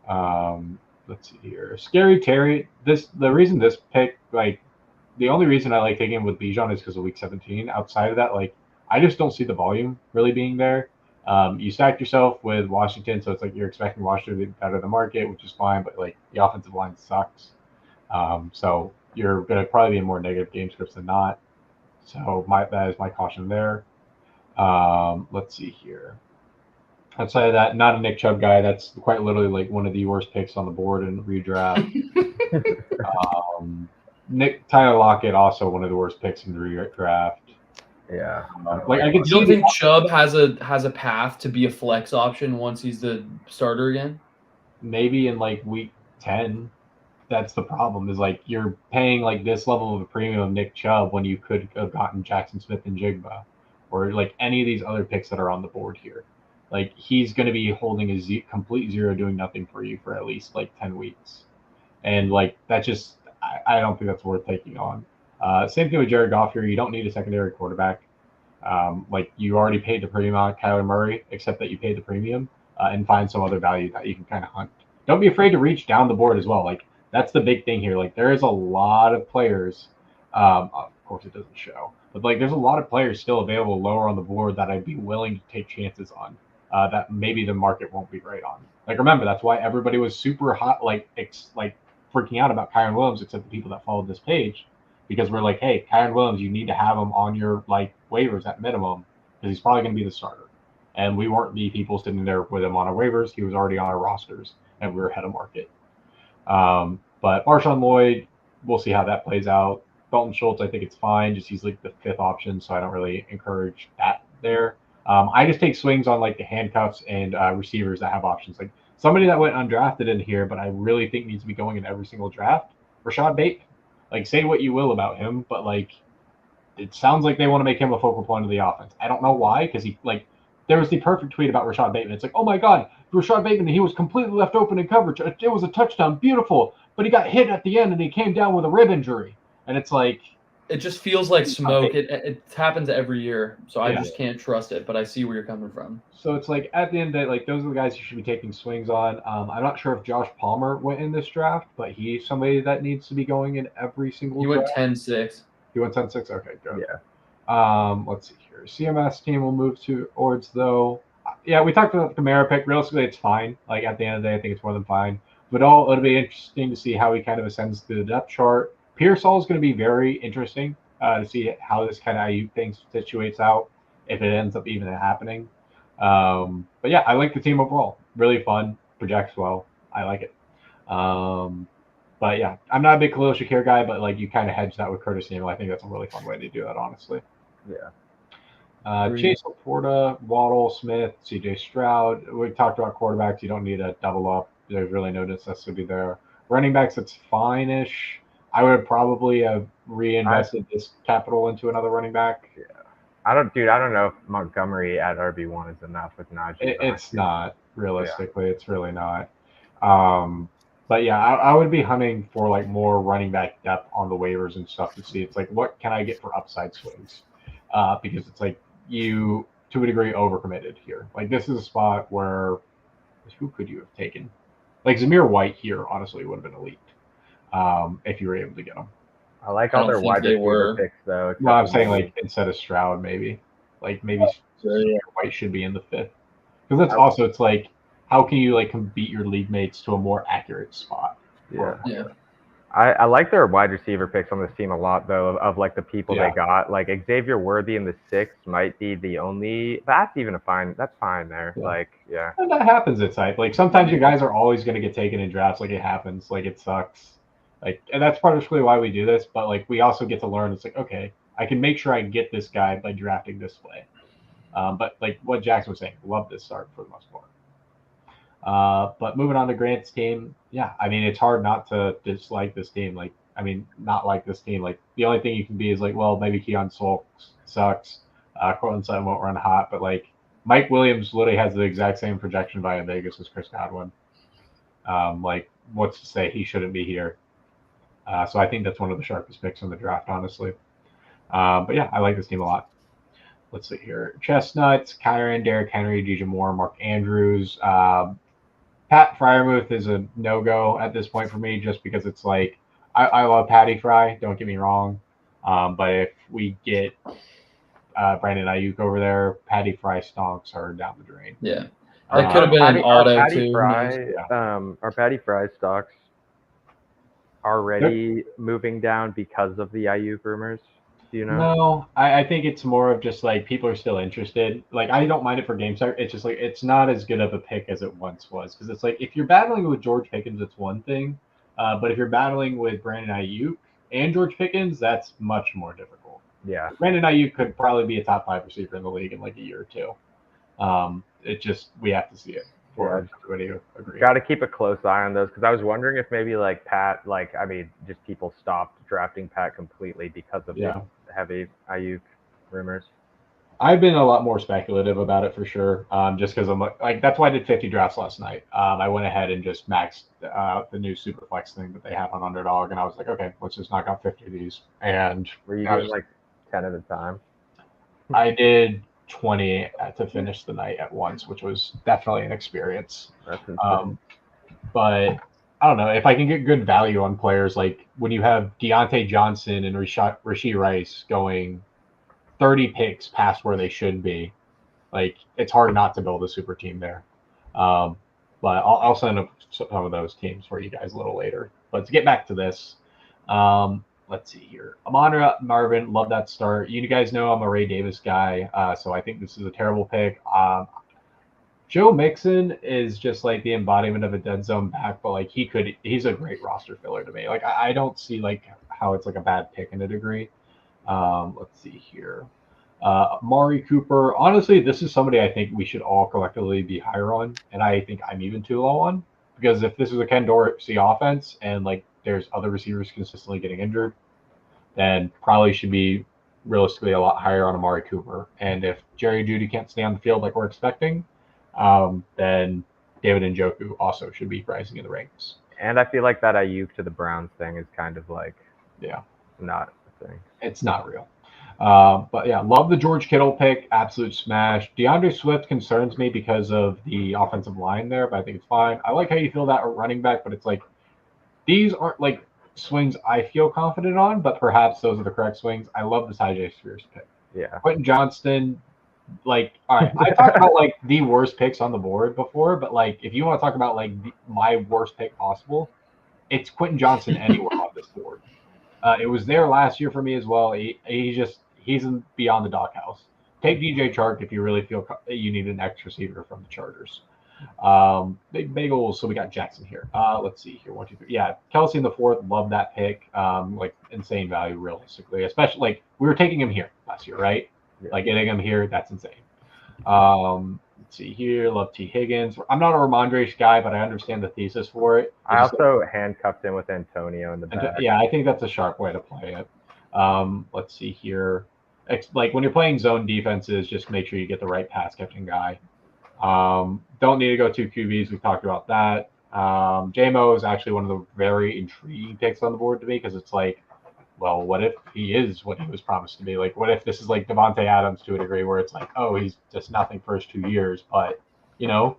Let's see here. Scary Terry. The reason this pick, like, the only reason I like taking him with Bijan is because of Week 17. Outside of that, like, I just don't see the volume really being there. You stacked yourself with Washington, so it's like you're expecting Washington to be better than the market, which is fine, but like the offensive line sucks. So you're going to probably be in more negative game scripts than not. So that is my caution there. Let's see here. Outside of that, not a Nick Chubb guy. That's quite literally like one of the worst picks on the board in redraft. Tyler Lockett, also one of the worst picks in the redraft. Yeah. Like I can You don't see think Chubb has a path to be a flex option once he's the starter again? maybe in like week 10. That's the problem, is like you're paying like this level of a premium of Nick Chubb when you could have gotten Jackson Smith and Jigba, or like any of these other picks that are on the board here. Like he's going to be holding a complete zero, doing nothing for you for at least like 10 weeks. And like that just, I don't think that's worth taking on. Same thing with Jared Goff here. You don't need a secondary quarterback. Like you already paid the premium on Kyler Murray, except that you paid the premium, and find some other value that you can kind of hunt. Don't be afraid to reach down the board as well. Like that's the big thing here. Like there is a lot of players. Of course, it doesn't show, but like there's a lot of players still available lower on the board that I'd be willing to take chances on. That maybe the market won't be right on. Like remember, that's why everybody was super hot, like freaking out about Kyron Williams, except the people that followed this page, because we're like, hey, Kyron Williams, you need to have him on your like waivers at minimum because he's probably going to be the starter. And we weren't the people sitting there with him on our waivers. He was already on our rosters, and we were ahead of market. But Marshawn Lloyd, we'll see how that plays out. Dalton Schultz, I think it's fine. Just he's like the 5th option, so I don't really encourage that there. I just take swings on like the handcuffs and receivers that have options. Like somebody that went undrafted in here, but I really think needs to be going in every single draft. Rashad Bateman. Like say what you will about him, but like it sounds like they want to make him a focal point of the offense. I don't know why, because he like there was the perfect tweet about Rashad Bateman. It's like, oh my God, Rashad Bateman, he was completely left open in coverage. It was a touchdown, beautiful, but he got hit at the end and he came down with a rib injury. And it's like, it just feels like smoke. It happens every year, so I just can't trust it. But I see where you're coming from. So it's like at the end of the day, like those are the guys you should be taking swings on. I'm not sure if Josh Palmer went in this draft, but he's somebody that needs to be going in every single. He went 10-6. He went 10-6. Okay, good. Yeah. Let's see here. CMS team will move towards though. Yeah, we talked about the Kamara pick. Realistically, it's fine. Like at the end of the day, I think it's more than fine. But it'll be interesting to see how he kind of ascends through the depth chart. Pearsall is going to be very interesting to see how this kind of Ayuk thing situates out if it ends up even happening. But yeah, I like the team overall. Really fun, projects well. I like it. But yeah, I'm not a big Khalil Shakir guy, but like you kind of hedge that with Curtis Samuel. I think that's a really fun way to do that, honestly. Yeah. Chase Laporta, Waddle, Smith, C.J. Stroud. We talked about quarterbacks. You don't need a double up. There's really no necessity there. Running backs, it's fine-ish. I would probably have reinvested this capital into another running back. Yeah. I don't know if Montgomery at RB1 is enough with Najee. It's not, realistically. Yeah. It's really not. But yeah, I would be hunting for like more running back depth on the waivers and stuff to see. It's like, what can I get for upside swings? Because it's like you, to a degree, overcommitted here. Like this is a spot where who could you have taken? Like Zamir White here, honestly, would have been elite if you were able to get him. I like all their wide receiver picks, though. No, I'm saying like instead of Stroud, maybe. Like maybe White should be in the 5th. Because that's also, it's like, how can you like beat your league mates to a more accurate spot? Yeah. I like their wide receiver picks on this team a lot, though, of like the people they got. Like Xavier Worthy in the 6th might be the only. That's even that's fine there. Yeah. Like, yeah. And that happens at times. Like sometimes you guys are always going to get taken in drafts. Like it happens. Like it sucks. Like, and that's partially why we do this. But like we also get to learn. It's like, okay, I can make sure I get this guy by drafting this way. But like what Jackson was saying, love this start for the most part. But moving on to Grant's team, yeah, I mean, it's hard not to dislike this team. Like, I mean, not like this team. Like, the only thing you can be is like, well, maybe Keon sucks. Cortland Sutton won't run hot. But, like, Mike Williams literally has the exact same projection via Vegas as Chris Godwin. Like, what's to say he shouldn't be here? So I think that's one of the sharpest picks in the draft, honestly. But, yeah, I like this team a lot. Let's see here. Chestnuts, Kyron, Derrick Henry, DJ Moore, Mark Andrews. Pat Freiermuth is a no-go at this point for me just because it's like I love Patty Fry, don't get me wrong. But if we get Brandon Ayuk over there, Patty Fry stonks are down the drain. Yeah. That could have been an auto too. Are Patty Fry stocks already moving down because of the Ayuk rumors? Do you know? No, I think it's more of just like people are still interested. Like I don't mind it for game start. It's just like it's not as good of a pick as it once was because it's like if you're battling with George Pickens, it's one thing, but if you're battling with Brandon Ayuk and George Pickens, that's much more difficult. Yeah, Brandon Ayuk could probably be a top 5 receiver in the league in like a year or two. It just we have to see it for everybody to agree. Got to keep a close eye on those because I was wondering if maybe like Pat, like I mean, just people stopped drafting Pat completely because of the heavy Ayuk rumors. I've been a lot more speculative about it for sure. Just because I'm like that's why I did 50 drafts last night. I went ahead and just maxed the new Superflex thing that they have on Underdog, and I was like, okay, let's just knock out 50 of these. And were you doing like 10 at a time? I did 20 to finish the night at once, which was definitely an experience. That's insane. But I don't know if I can get good value on players like when you have Deontay Johnson and Rashee Rice going 30 picks past where they should be. Like it's hard not to build a super team there. But I'll send up some of those teams for you guys a little later. But to get back to this, let's see here. Amon Marvin, love that start. You guys know I'm a Ray Davis guy, so I think this is a terrible pick. Joe Mixon is just like the embodiment of a dead zone back, but like he's a great roster filler to me. Like I don't see like how it's like a bad pick in a degree. Let's see here. Amari Cooper. Honestly, this is somebody I think we should all collectively be higher on, and I think I'm even too low on because if this is a Ken Dorsey offense and like there's other receivers consistently getting injured, then probably should be realistically a lot higher on Amari Cooper. And if Jerry Jeudy can't stay on the field like we're expecting, then David Njoku also should be rising in the ranks. And I feel like that Ayuk to the Browns thing is kind of like, not a thing. It's not real. But yeah, love the George Kittle pick. Absolute smash. DeAndre Swift concerns me because of the offensive line there, but I think it's fine. I like how you feel that running back, but it's like these aren't like swings I feel confident on, but perhaps those are the correct swings. I love the Tyjae Spears pick. Yeah. Quentin Johnston, like, all right, I talked about like the worst picks on the board before, but like if you want to talk about like my worst pick possible, it's Quentin Johnson anywhere on this board. It was there last year for me as well. He's beyond the doghouse. Take DJ Chark if you really feel you need an X receiver from the Chargers. Big bagels. So we got Jackson here. Let's see here. 1, 2, 3. Yeah, Kelsey in the fourth. Love that pick. Like insane value realistically, especially like we were taking him here last year, right? Yeah. Like getting him here, that's insane. Let's see here. Love T Higgins. I'm not a Ramondre guy, but I understand the thesis for it. I also handcuffed him with Antonio in the back. Yeah, I think that's a sharp way to play it. Let's see here. Like when you're playing zone defenses, just make sure you get the right pass catching guy. Don't need to go 2 QBs. We've talked about that. JMO is actually one of the very intriguing picks on the board to me because it's like, well, what if he is what he was promised to be? Like, what if this is like Devontae Adams to a degree where it's like, oh, he's just nothing first 2 years, but you know,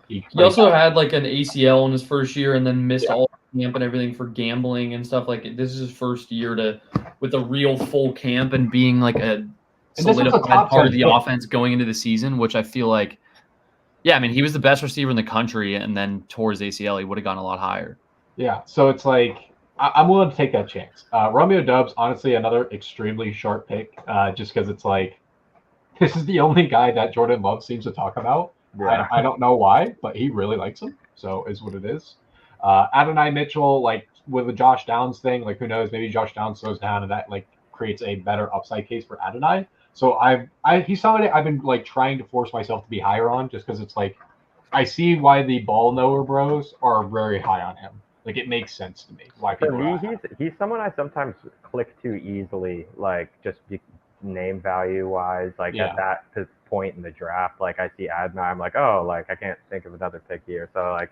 he also had like an ACL in his first year and then missed all camp and everything for gambling and stuff. Like this is his first year with a real full camp and being like a solidified part of the offense going into the season, which I feel like, yeah, I mean, he was the best receiver in the country, and then tore his ACL, he would have gone a lot higher. Yeah, so it's like I'm willing to take that chance. Romeo Doubs, honestly, another extremely sharp pick, just because it's like this is the only guy that Jordan Love seems to talk about. Yeah. I don't know why, but he really likes him, so is what it is. Adonai Mitchell, like with the Josh Downs thing, like who knows? Maybe Josh Downs slows down, and that like creates a better upside case for Adonai. So he's somebody I've been like trying to force myself to be higher on, just because it's like I see why the ball knower bros are very high on him. Like it makes sense to me why people. For me, he's someone I sometimes click too easily, like just name value wise, like at that point in the draft. Like I see Adonai, I'm like, oh, like I can't think of another pick here. So like,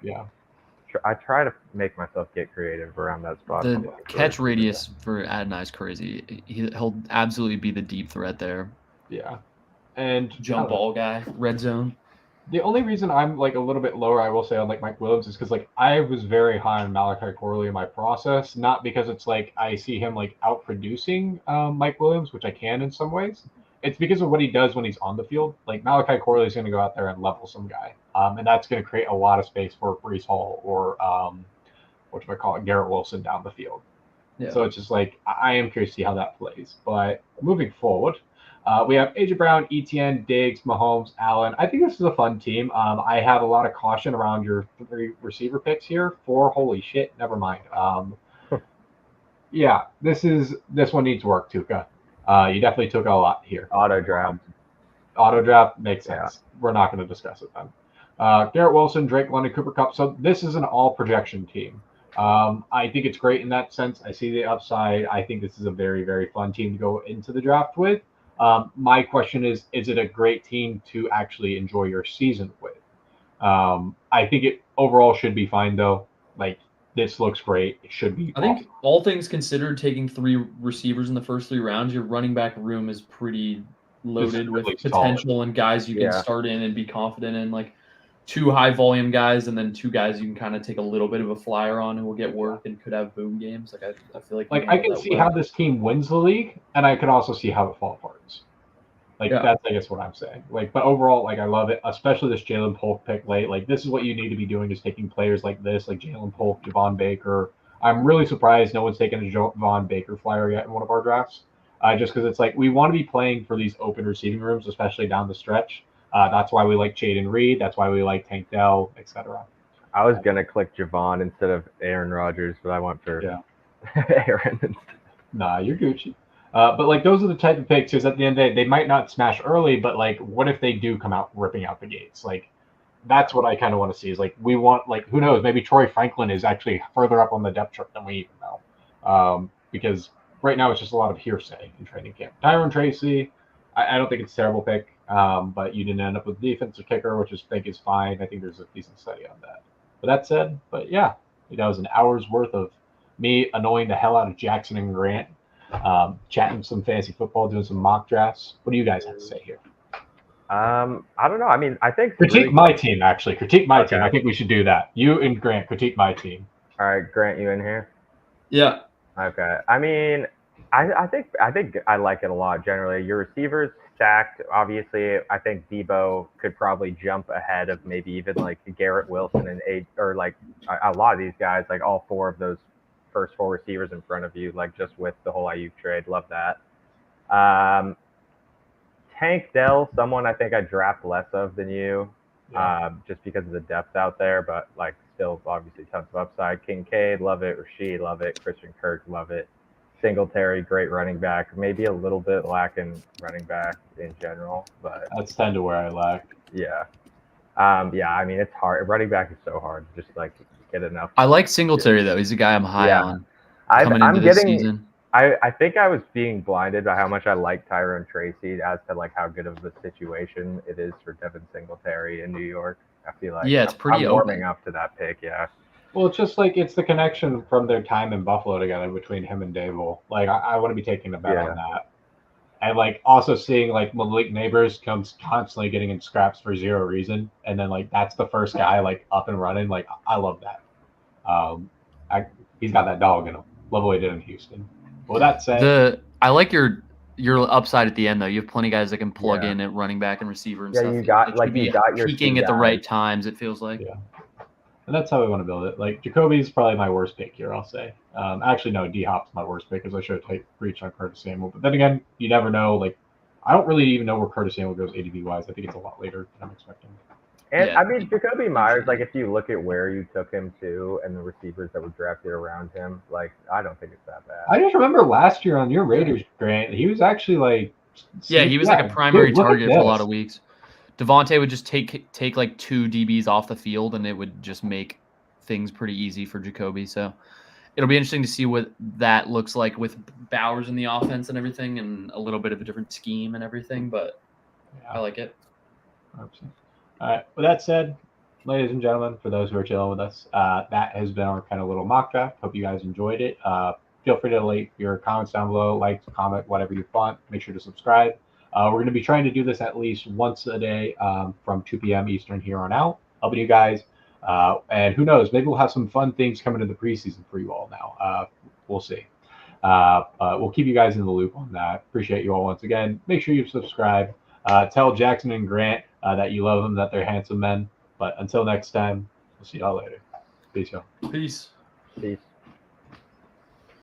I try to make myself get creative around that spot. The catch radius for Adonai is crazy. He'll absolutely be the deep threat there. Yeah, and jump ball guy, red zone. The only reason I'm like a little bit lower, I will say, on like Mike Williams is because like I was very high on Malachi Corley in my process, not because it's like I see him like outproducing Mike Williams, which I can in some ways. It's because of what he does when he's on the field. Like Malachi Corley is going to go out there and level some guy, and that's going to create a lot of space for Breece Hall or Garrett Wilson down the field. Yeah. So it's just like I am curious to see how that plays. But moving forward, we have AJ Brown, Etienne, Diggs, Mahomes, Allen. I think this is a fun team. I have a lot of caution around your 3 receiver picks here. 4, holy shit, never mind. Yeah, this one needs work, Tuca. You definitely took a lot here. Auto draft makes sense. Yeah. We're not going to discuss it then. Garrett Wilson, Drake London, Cooper Kupp. So this is an all projection team. I think it's great in that sense. I see the upside. I think this is a very, very fun team to go into the draft with. My question is it a great team to actually enjoy your season with? I think it overall should be fine though. Like this looks great. It should be. I think all things considered, taking 3 receivers in the first 3 rounds, your running back room is pretty loaded with potential and guys you can start in and be confident in. Like 2 high volume guys and then 2 guys you can kind of take a little bit of a flyer on who will get work and could have boom games. Like I feel like I can see how this team wins the league, and I could also see how it falls apart. Like that's I guess what I'm saying. Like, but overall, like I love it, especially this Jalen Polk pick late. Like this is what you need to be doing, is taking players like this, like Jalen Polk, Javon Baker. I'm really surprised no one's taken a Javon Baker flyer yet in one of our drafts. Just because it's like we want to be playing for these open receiving rooms, especially down the stretch. That's why we like Jaden Reed. That's why we like Tank Dell, etc. I was gonna click Javon instead of Aaron Rodgers, but I went for Aaron instead. Nah, you're Gucci. But like those are the type of picks. Because at the end of the day, they might not smash early, but like, what if they do come out ripping out the gates? Like, that's what I kind of want to see. Is like we want, like, who knows? Maybe Troy Franklin is actually further up on the depth chart than we even know. Because right now it's just a lot of hearsay in training camp. Tyron Tracy, I don't think it's a terrible pick. But you didn't end up with defensive kicker, which I think is fine. I think there's a decent study on that. But that said, that was an hour's worth of me annoying the hell out of Jackson and Grant. Chatting some fantasy football, doing some mock drafts. What do you guys have to say here? I don't know. I mean, I think critique my team. Actually, critique my team. I think we should do that. You and Grant critique my team. All right, Grant, you in here? Yeah. Okay. I mean, I think I like it a lot. Generally, your receivers stacked. Obviously, I think Debo could probably jump ahead of maybe even like Garrett Wilson and like a lot of these guys, like all 4 of those first 4 receivers in front of you, like just with the whole Ayuk trade. Love that. Tank Dell, someone I think I draft less of than you, just because of the depth out there, but like still obviously tons of upside. Kincaid, love it. Rashid, love it. Christian Kirk, love it. Singletary, great running back. Maybe a little bit lacking running back in general, but That's kind of where I lack. yeah. Yeah, I mean, it's hard. Running back is so hard. Just like get enough. I like Singletary though. He's a guy I'm high on coming into this season. I think I was being blinded by how much I like Tyrone Tracy as to like how good of a situation it is for Devin Singletary in New York. I feel like it's pretty I'm warming open. up to that pick. Yeah. Well, it's just like it's the connection from their time in Buffalo together between him and Dable. Like I want to be taking a bet on that. And like also seeing like Malik Neighbors comes constantly getting in scraps for zero reason, and then like that's the first guy like up and running. Like I love that. He's got that dog in him. Love what he did in Houston. Well, that said, I like your upside at the end though. You have plenty of guys that can plug in at running back and receiver and stuff. You got your peaking at the right times. It feels like. Yeah. And that's how we want to build it. Like Jacoby's probably my worst pick here, I'll say. Actually, no, D-Hop's my worst pick because I should have reached on Curtis Samuel. But then again, you never know. Like, I don't really even know where Curtis Samuel goes ADP wise. I think it's a lot later than I'm expecting. And I mean, Jacoby Myers, like if you look at where you took him to and the receivers that were drafted around him, like I don't think it's that bad. I just remember last year on your Raiders, Grant, he was actually like, he was like a primary target for a lot of weeks. Devontae would just take like 2 DBs off the field, and it would just make things pretty easy for Jacoby. So it'll be interesting to see what that looks like with Bowers in the offense and everything, and a little bit of a different scheme and everything. But I like it. 100%. All right. With that said, ladies and gentlemen, for those who are chilling with us, that has been our kind of little mock draft. Hope you guys enjoyed it. Feel free to leave your comments down below, like, comment, whatever you want. Make sure to subscribe. We're going to be trying to do this at least once a day from 2 p.m. Eastern here on out, helping you guys. And who knows, maybe we'll have some fun things coming in the preseason for you all now. We'll see. We'll keep you guys in the loop on that. Appreciate you all once again. Make sure you subscribe. Tell Jackson and Grant that you love them, that they're handsome men. But until next time, we'll see y'all later. Peace, y'all. Peace. Peace.